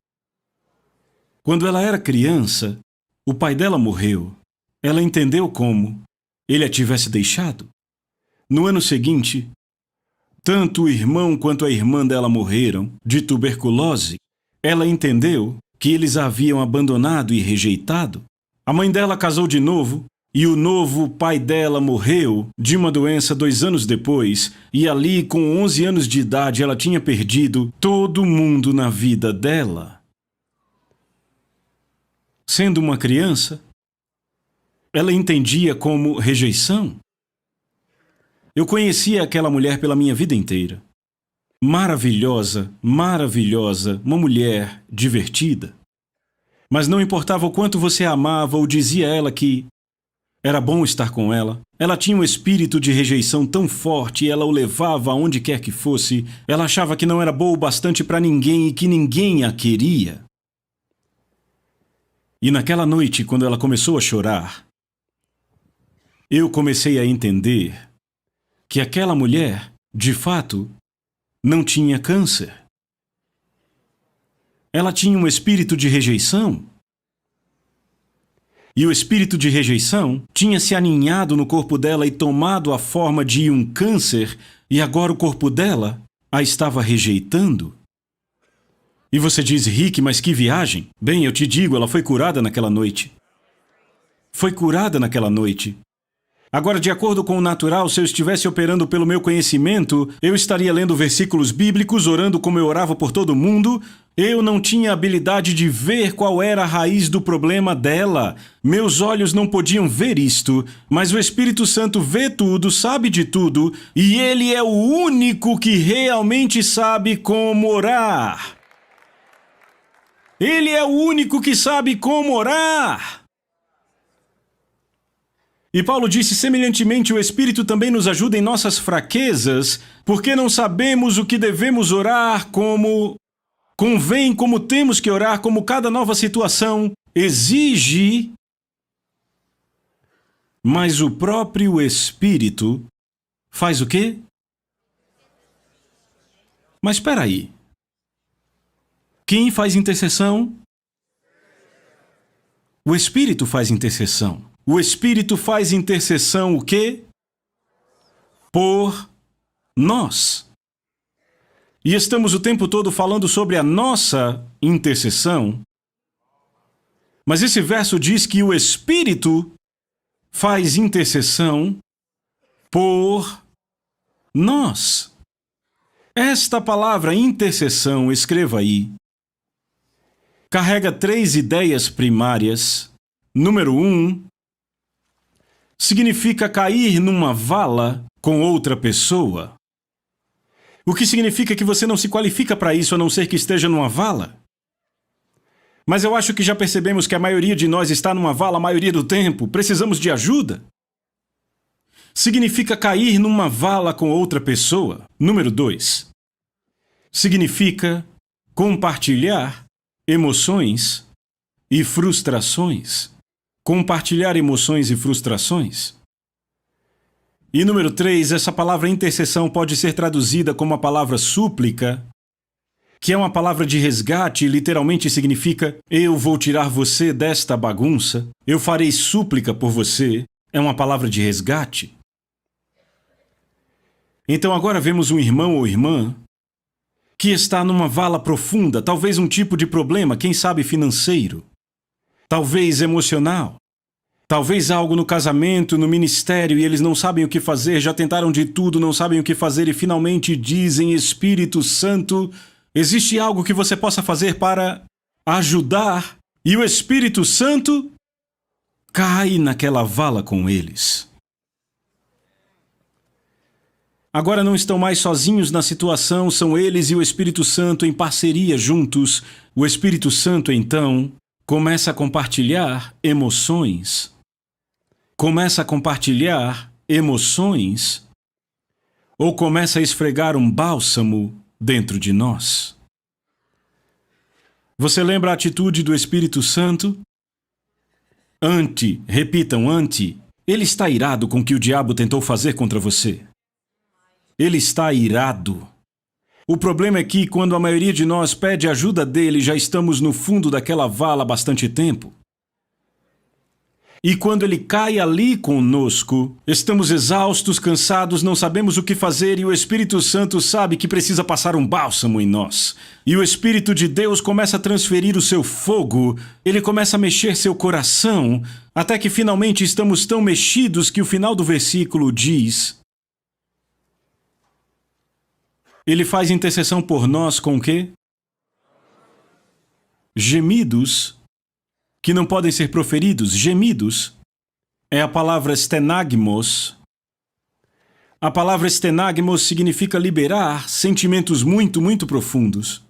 S1: Quando ela era criança, o pai dela morreu. Ela entendeu como ele a tivesse deixado. No ano seguinte, tanto o irmão quanto a irmã dela morreram de tuberculose. Ela entendeu que eles a haviam abandonado e rejeitado. A mãe dela casou de novo e o novo pai dela morreu de uma doença 2 anos depois. E ali, com 11 anos de idade, ela tinha perdido todo mundo na vida dela. Sendo uma criança, ela entendia como rejeição. Eu conhecia aquela mulher pela minha vida inteira. Maravilhosa, maravilhosa, uma mulher divertida. Mas não importava o quanto você a amava ou dizia a ela que era bom estar com ela, ela tinha um espírito de rejeição tão forte e ela o levava aonde quer que fosse. Ela achava que não era boa o bastante para ninguém e que ninguém a queria. E naquela noite, quando ela começou a chorar, eu comecei a entender que aquela mulher, de fato, não tinha câncer. Ela tinha um espírito de rejeição. E o espírito de rejeição tinha se aninhado no corpo dela e tomado a forma de um câncer, e agora o corpo dela a estava rejeitando. E você diz, Rick, mas que viagem? Bem, eu te digo, ela foi curada naquela noite. Foi curada naquela noite. Agora, de acordo com o natural, se eu estivesse operando pelo meu conhecimento, eu estaria lendo versículos bíblicos, orando como eu orava por todo mundo. Eu não tinha habilidade de ver qual era a raiz do problema dela. Meus olhos não podiam ver isto, mas o Espírito Santo vê tudo, sabe de tudo, e Ele é o único que realmente sabe como orar. Ele é o único que sabe como orar. E Paulo disse, semelhantemente, o Espírito também nos ajuda em nossas fraquezas, porque não sabemos o que devemos orar como convém, como temos que orar, como cada nova situação exige. Mas o próprio Espírito faz o quê? Mas espera aí. Quem faz intercessão? O Espírito faz intercessão. O Espírito faz intercessão o quê? Por nós. E estamos o tempo todo falando sobre a nossa intercessão. Mas esse verso diz que o Espírito faz intercessão por nós. Esta palavra intercessão, escreva aí, carrega 3 ideias primárias. Número 1, significa cair numa vala com outra pessoa. O que significa que você não se qualifica para isso a não ser que esteja numa vala. Mas eu acho que já percebemos que a maioria de nós está numa vala a maioria do tempo. Precisamos de ajuda. Significa cair numa vala com outra pessoa. Número 2, significa compartilhar emoções e frustrações. Compartilhar emoções e frustrações. E número 3, essa palavra intercessão pode ser traduzida como a palavra súplica, que é uma palavra de resgate e literalmente significa eu vou tirar você desta bagunça, eu farei súplica por você, é uma palavra de resgate. Então agora vemos um irmão ou irmã que está numa vala profunda, talvez um tipo de problema, quem sabe financeiro. Talvez emocional, talvez algo no casamento, no ministério, e eles não sabem o que fazer, já tentaram de tudo, não sabem o que fazer e finalmente dizem, Espírito Santo, existe algo que você possa fazer para ajudar? E o Espírito Santo cai naquela vala com eles. Agora não estão mais sozinhos na situação, são eles e o Espírito Santo em parceria juntos. O Espírito Santo, então, começa a compartilhar emoções. Começa a compartilhar emoções. Ou começa a esfregar um bálsamo dentro de nós. Você lembra a atitude do Espírito Santo? Repitam, ele está irado com o que o diabo tentou fazer contra você. Ele está irado. O problema é que, quando a maioria de nós pede ajuda dele, já estamos no fundo daquela vala há bastante tempo. E quando ele cai ali conosco, estamos exaustos, cansados, não sabemos o que fazer e o Espírito Santo sabe que precisa passar um bálsamo em nós. E o Espírito de Deus começa a transferir o seu fogo, ele começa a mexer seu coração, até que finalmente estamos tão mexidos que o final do versículo diz: ele faz intercessão por nós com o quê? Gemidos que não podem ser proferidos. Gemidos é a palavra stenagmos. A palavra stenagmos significa liberar sentimentos muito, muito profundos.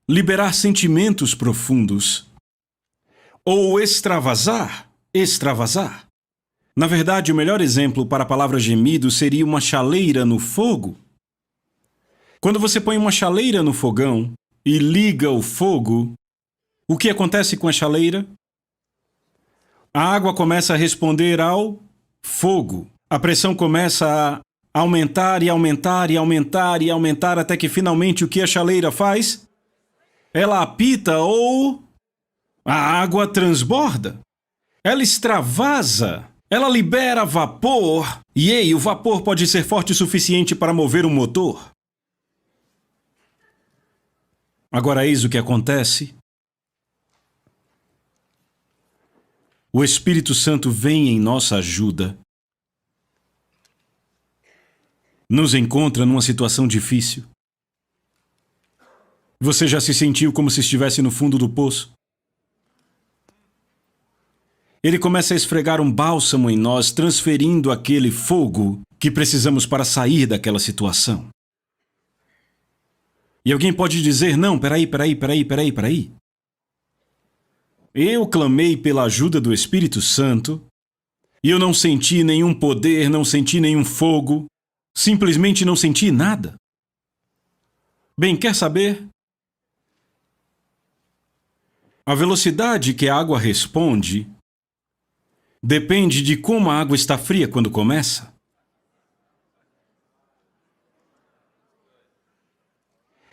S1: Liberar sentimentos profundos. Ou extravasar. Extravasar. Na verdade, o melhor exemplo para a palavra gemido seria uma chaleira no fogo. Quando você põe uma chaleira no fogão e liga o fogo, o que acontece com a chaleira? A água começa a responder ao fogo. A pressão começa a aumentar e aumentar e aumentar e aumentar até que finalmente o que a chaleira faz? Ela apita ou a água transborda. Ela extravasa. Ela libera vapor. E ei, o vapor pode ser forte o suficiente para mover um motor. Agora eis o que acontece. O Espírito Santo vem em nossa ajuda. Nos encontra numa situação difícil. Você já se sentiu como se estivesse no fundo do poço? Ele começa a esfregar um bálsamo em nós, transferindo aquele fogo que precisamos para sair daquela situação. E alguém pode dizer, não, peraí. Eu clamei pela ajuda do Espírito Santo e eu não senti nenhum poder, não senti nenhum fogo, simplesmente não senti nada. Bem, quer saber? A velocidade que a água responde depende de como a água está fria quando começa.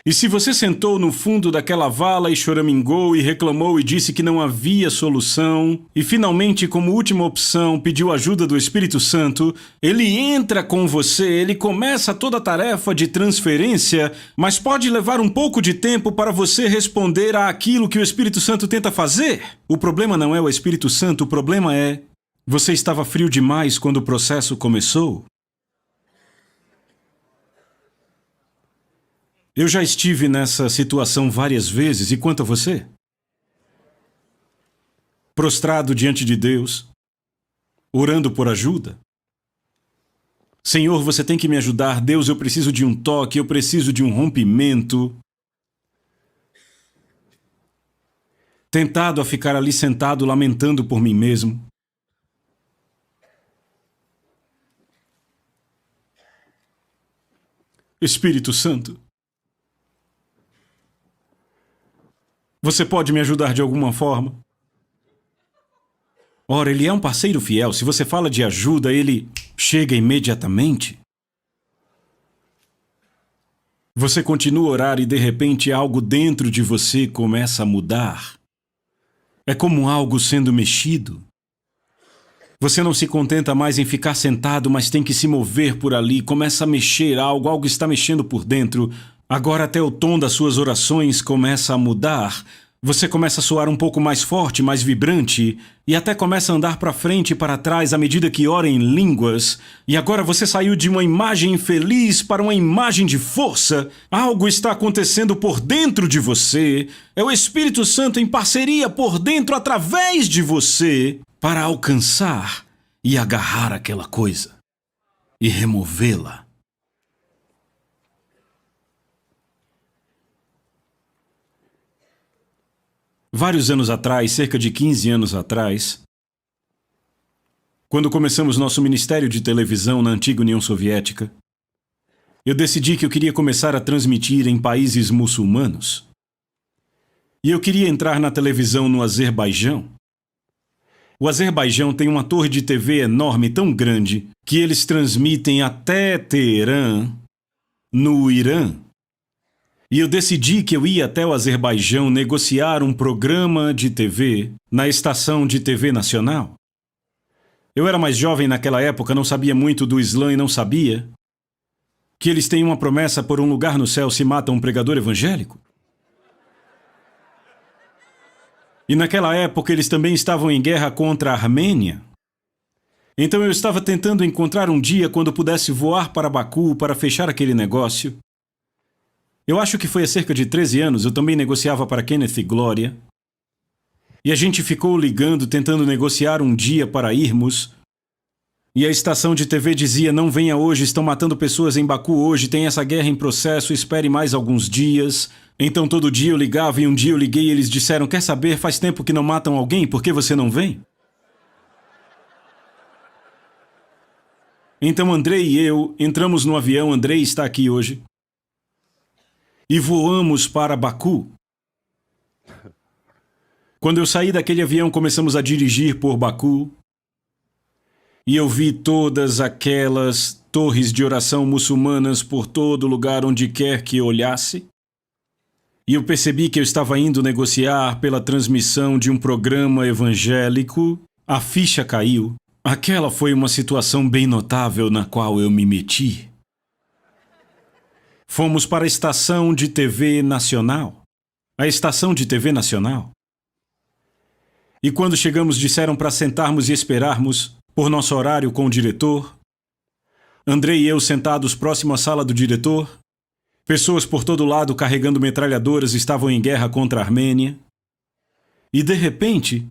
S1: E se você sentou no fundo daquela vala e choramingou e reclamou e disse que não havia solução, e finalmente, como última opção, pediu ajuda do Espírito Santo, ele entra com você, ele começa toda a tarefa de transferência, mas pode levar um pouco de tempo para você responder àquilo que o Espírito Santo tenta fazer. O problema não é o Espírito Santo, o problema é: você estava frio demais quando o processo começou. Eu já estive nessa situação várias vezes, e quanto a você? Prostrado diante de Deus, orando por ajuda. Senhor, você tem que me ajudar. Deus, eu preciso de um toque, eu preciso de um rompimento. Tentado a ficar ali sentado, lamentando por mim mesmo. Espírito Santo, você pode me ajudar de alguma forma? Ora, ele é um parceiro fiel. Se você fala de ajuda, ele chega imediatamente. Você continua a orar e de repente algo dentro de você começa a mudar. É como algo sendo mexido. Você não se contenta mais em ficar sentado, mas tem que se mover por ali. Começa a mexer algo está mexendo por dentro. Agora até o tom das suas orações começa a mudar. Você começa a soar um pouco mais forte, mais vibrante, e até começa a andar para frente e para trás à medida que ora em línguas. E agora você saiu de uma imagem infeliz para uma imagem de força. Algo está acontecendo por dentro de você. É o Espírito Santo em parceria por dentro através de você para alcançar e agarrar aquela coisa e removê-la. Vários anos atrás, cerca de 15 anos atrás, quando começamos nosso ministério de televisão na antiga União Soviética, eu decidi que eu queria começar a transmitir em países muçulmanos. E eu queria entrar na televisão no Azerbaijão. O Azerbaijão tem uma torre de TV enorme, tão grande, que eles transmitem até Teherã, no Irã. E eu decidi que eu ia até o Azerbaijão negociar um programa de TV na estação de TV nacional. Eu era mais jovem naquela época, não sabia muito do Islã e não sabia que eles têm uma promessa por um lugar no céu se mata um pregador evangélico. E naquela época eles também estavam em guerra contra a Armênia. Então eu estava tentando encontrar um dia quando pudesse voar para Baku para fechar aquele negócio. Eu acho que foi há cerca de 13 anos, eu também negociava para Kenneth e Glória. E a gente ficou ligando, tentando negociar um dia para irmos. E a estação de TV dizia, não venha hoje, estão matando pessoas em Baku hoje, tem essa guerra em processo, espere mais alguns dias. Então todo dia eu ligava e um dia eu liguei e eles disseram, quer saber, faz tempo que não matam alguém, por que você não vem? Então Andrei e eu entramos no avião, Andrei está aqui hoje. E voamos para Baku. Quando eu saí daquele avião, começamos a dirigir por Baku. E eu vi todas aquelas torres de oração muçulmanas por todo lugar onde quer que eu olhasse. E eu percebi que eu estava indo negociar pela transmissão de um programa evangélico. A ficha caiu. Aquela foi uma situação bem notável na qual eu me meti. Fomos para a estação de TV nacional. A estação de TV nacional. E quando chegamos disseram para sentarmos e esperarmos por nosso horário com o diretor. Andrei e eu sentados próximo à sala do diretor. Pessoas por todo lado carregando metralhadoras estavam em guerra contra a Armênia. E de repente...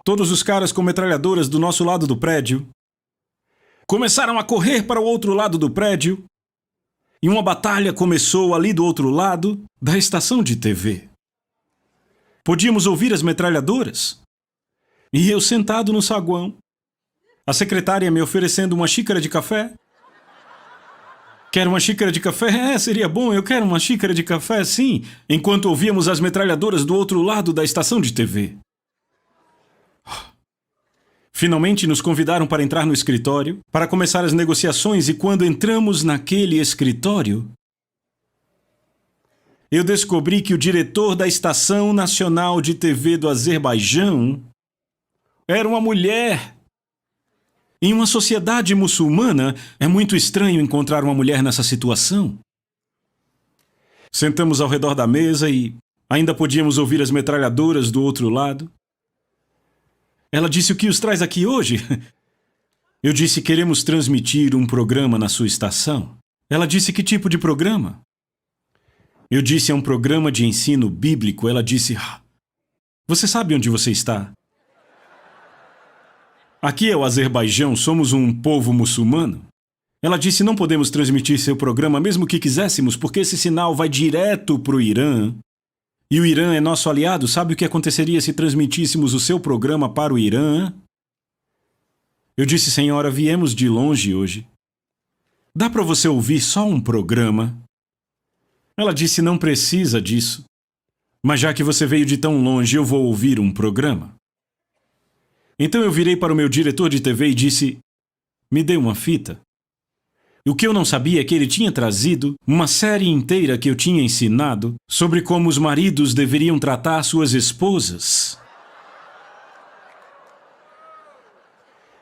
S1: todos os caras com metralhadoras do nosso lado do prédio começaram a correr para o outro lado do prédio. E uma batalha começou ali do outro lado da estação de TV. Podíamos ouvir as metralhadoras. E eu sentado no saguão. A secretária me oferecendo uma xícara de café. Quer uma xícara de café? Seria bom, eu quero uma xícara de café, sim. Enquanto ouvíamos as metralhadoras do outro lado da estação de TV. Finalmente nos convidaram para entrar no escritório, para começar as negociações, e quando entramos naquele escritório, eu descobri que o diretor da Estação Nacional de TV do Azerbaijão era uma mulher. Em uma sociedade muçulmana, é muito estranho encontrar uma mulher nessa situação. Sentamos ao redor da mesa e ainda podíamos ouvir as metralhadoras do outro lado. Ela disse: o que os traz aqui hoje? Eu disse: queremos transmitir um programa na sua estação. Ela disse: que tipo de programa? Eu disse: é um programa de ensino bíblico. Ela disse: você sabe onde você está? Aqui é o Azerbaijão, somos um povo muçulmano. Ela disse: não podemos transmitir seu programa mesmo que quiséssemos, porque esse sinal vai direto para o Irã. E o Irã é nosso aliado. Sabe o que aconteceria se transmitíssemos o seu programa para o Irã? Eu disse: senhora, viemos de longe hoje. Dá para você ouvir só um programa? Ela disse: não precisa disso. Mas já que você veio de tão longe, eu vou ouvir um programa. Então eu virei para o meu diretor de TV e disse: me dê uma fita. O que eu não sabia é que ele tinha trazido uma série inteira que eu tinha ensinado sobre como os maridos deveriam tratar suas esposas.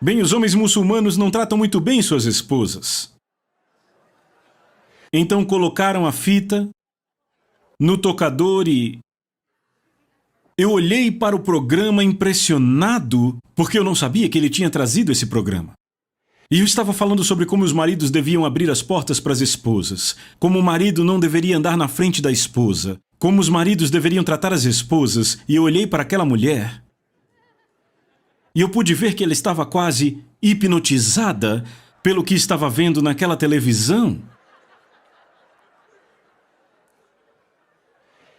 S1: Bem, os homens muçulmanos não tratam muito bem suas esposas. Então colocaram a fita no tocador e... eu olhei para o programa impressionado, porque eu não sabia que ele tinha trazido esse programa. E eu estava falando sobre como os maridos deviam abrir as portas para as esposas, como o marido não deveria andar na frente da esposa, como os maridos deveriam tratar as esposas, e eu olhei para aquela mulher e eu pude ver que ela estava quase hipnotizada pelo que estava vendo naquela televisão.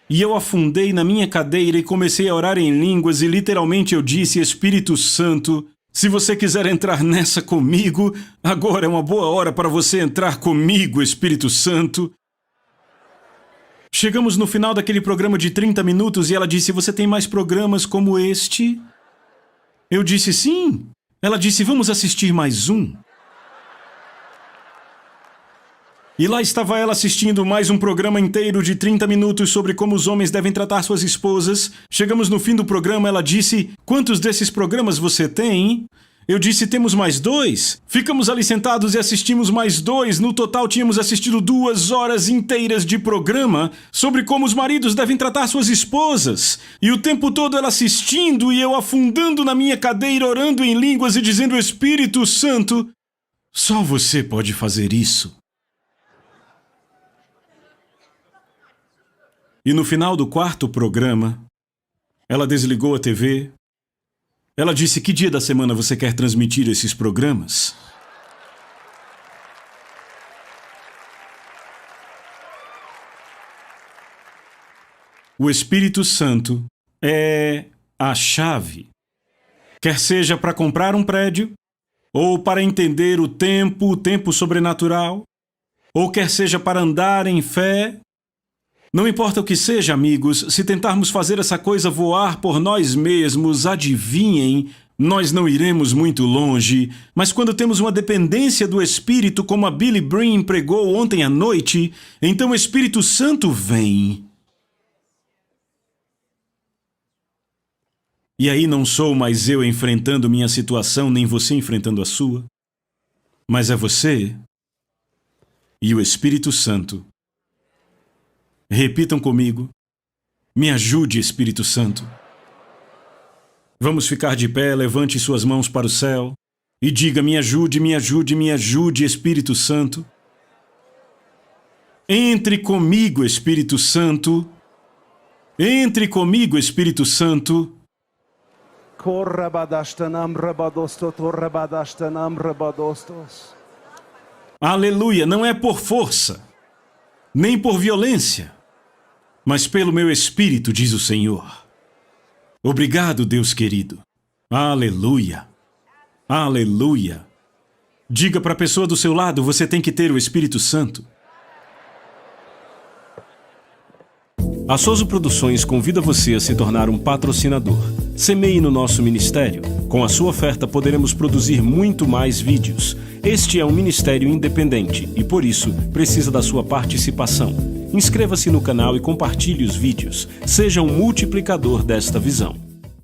S1: E eu afundei na minha cadeira e comecei a orar em línguas e literalmente eu disse: Espírito Santo, se você quiser entrar nessa comigo, agora é uma boa hora para você entrar comigo, Espírito Santo. Chegamos no final daquele programa de 30 minutos e ela disse: você tem mais programas como este? Eu disse: sim. Ela disse: vamos assistir mais um. E lá estava ela assistindo mais um programa inteiro de 30 minutos sobre como os homens devem tratar suas esposas. Chegamos no fim do programa, ela disse: quantos desses programas você tem? Eu disse: temos mais 2. Ficamos ali sentados e assistimos mais 2. No total tínhamos assistido 2 horas inteiras de programa sobre como os maridos devem tratar suas esposas. E o tempo todo ela assistindo e eu afundando na minha cadeira, orando em línguas e dizendo: Espírito Santo, só você pode fazer isso. E no final do 4º programa, ela desligou a TV. Ela disse: que dia da semana você quer transmitir esses programas? O Espírito Santo é a chave. Quer seja para comprar um prédio, ou para entender o tempo sobrenatural, ou quer seja para andar em fé. Não importa o que seja, amigos, se tentarmos fazer essa coisa voar por nós mesmos, adivinhem, Nós não iremos muito longe, mas quando temos uma dependência do Espírito, como a Billy Breen pregou ontem à noite, então o Espírito Santo vem. E aí não sou mais eu enfrentando minha situação, nem você enfrentando a sua, mas é você e o Espírito Santo. Repitam comigo. Me ajude, Espírito Santo. Vamos ficar de pé, levante suas mãos para o céu e diga: me ajude, me ajude, me ajude, Espírito Santo. Entre comigo, Espírito Santo. Entre comigo, Espírito Santo. Aleluia, não é por força, nem por violência, mas pelo meu Espírito, diz o Senhor. Obrigado, Deus querido. Aleluia. Aleluia. Diga para a pessoa do seu lado, você tem que ter o Espírito Santo. A Soso Produções convida você a se tornar um patrocinador. Semeie no nosso ministério. Com a sua oferta poderemos produzir muito mais vídeos. Este é um ministério independente e, por isso, precisa da sua participação. Inscreva-se no canal e compartilhe os vídeos. Seja um multiplicador desta visão.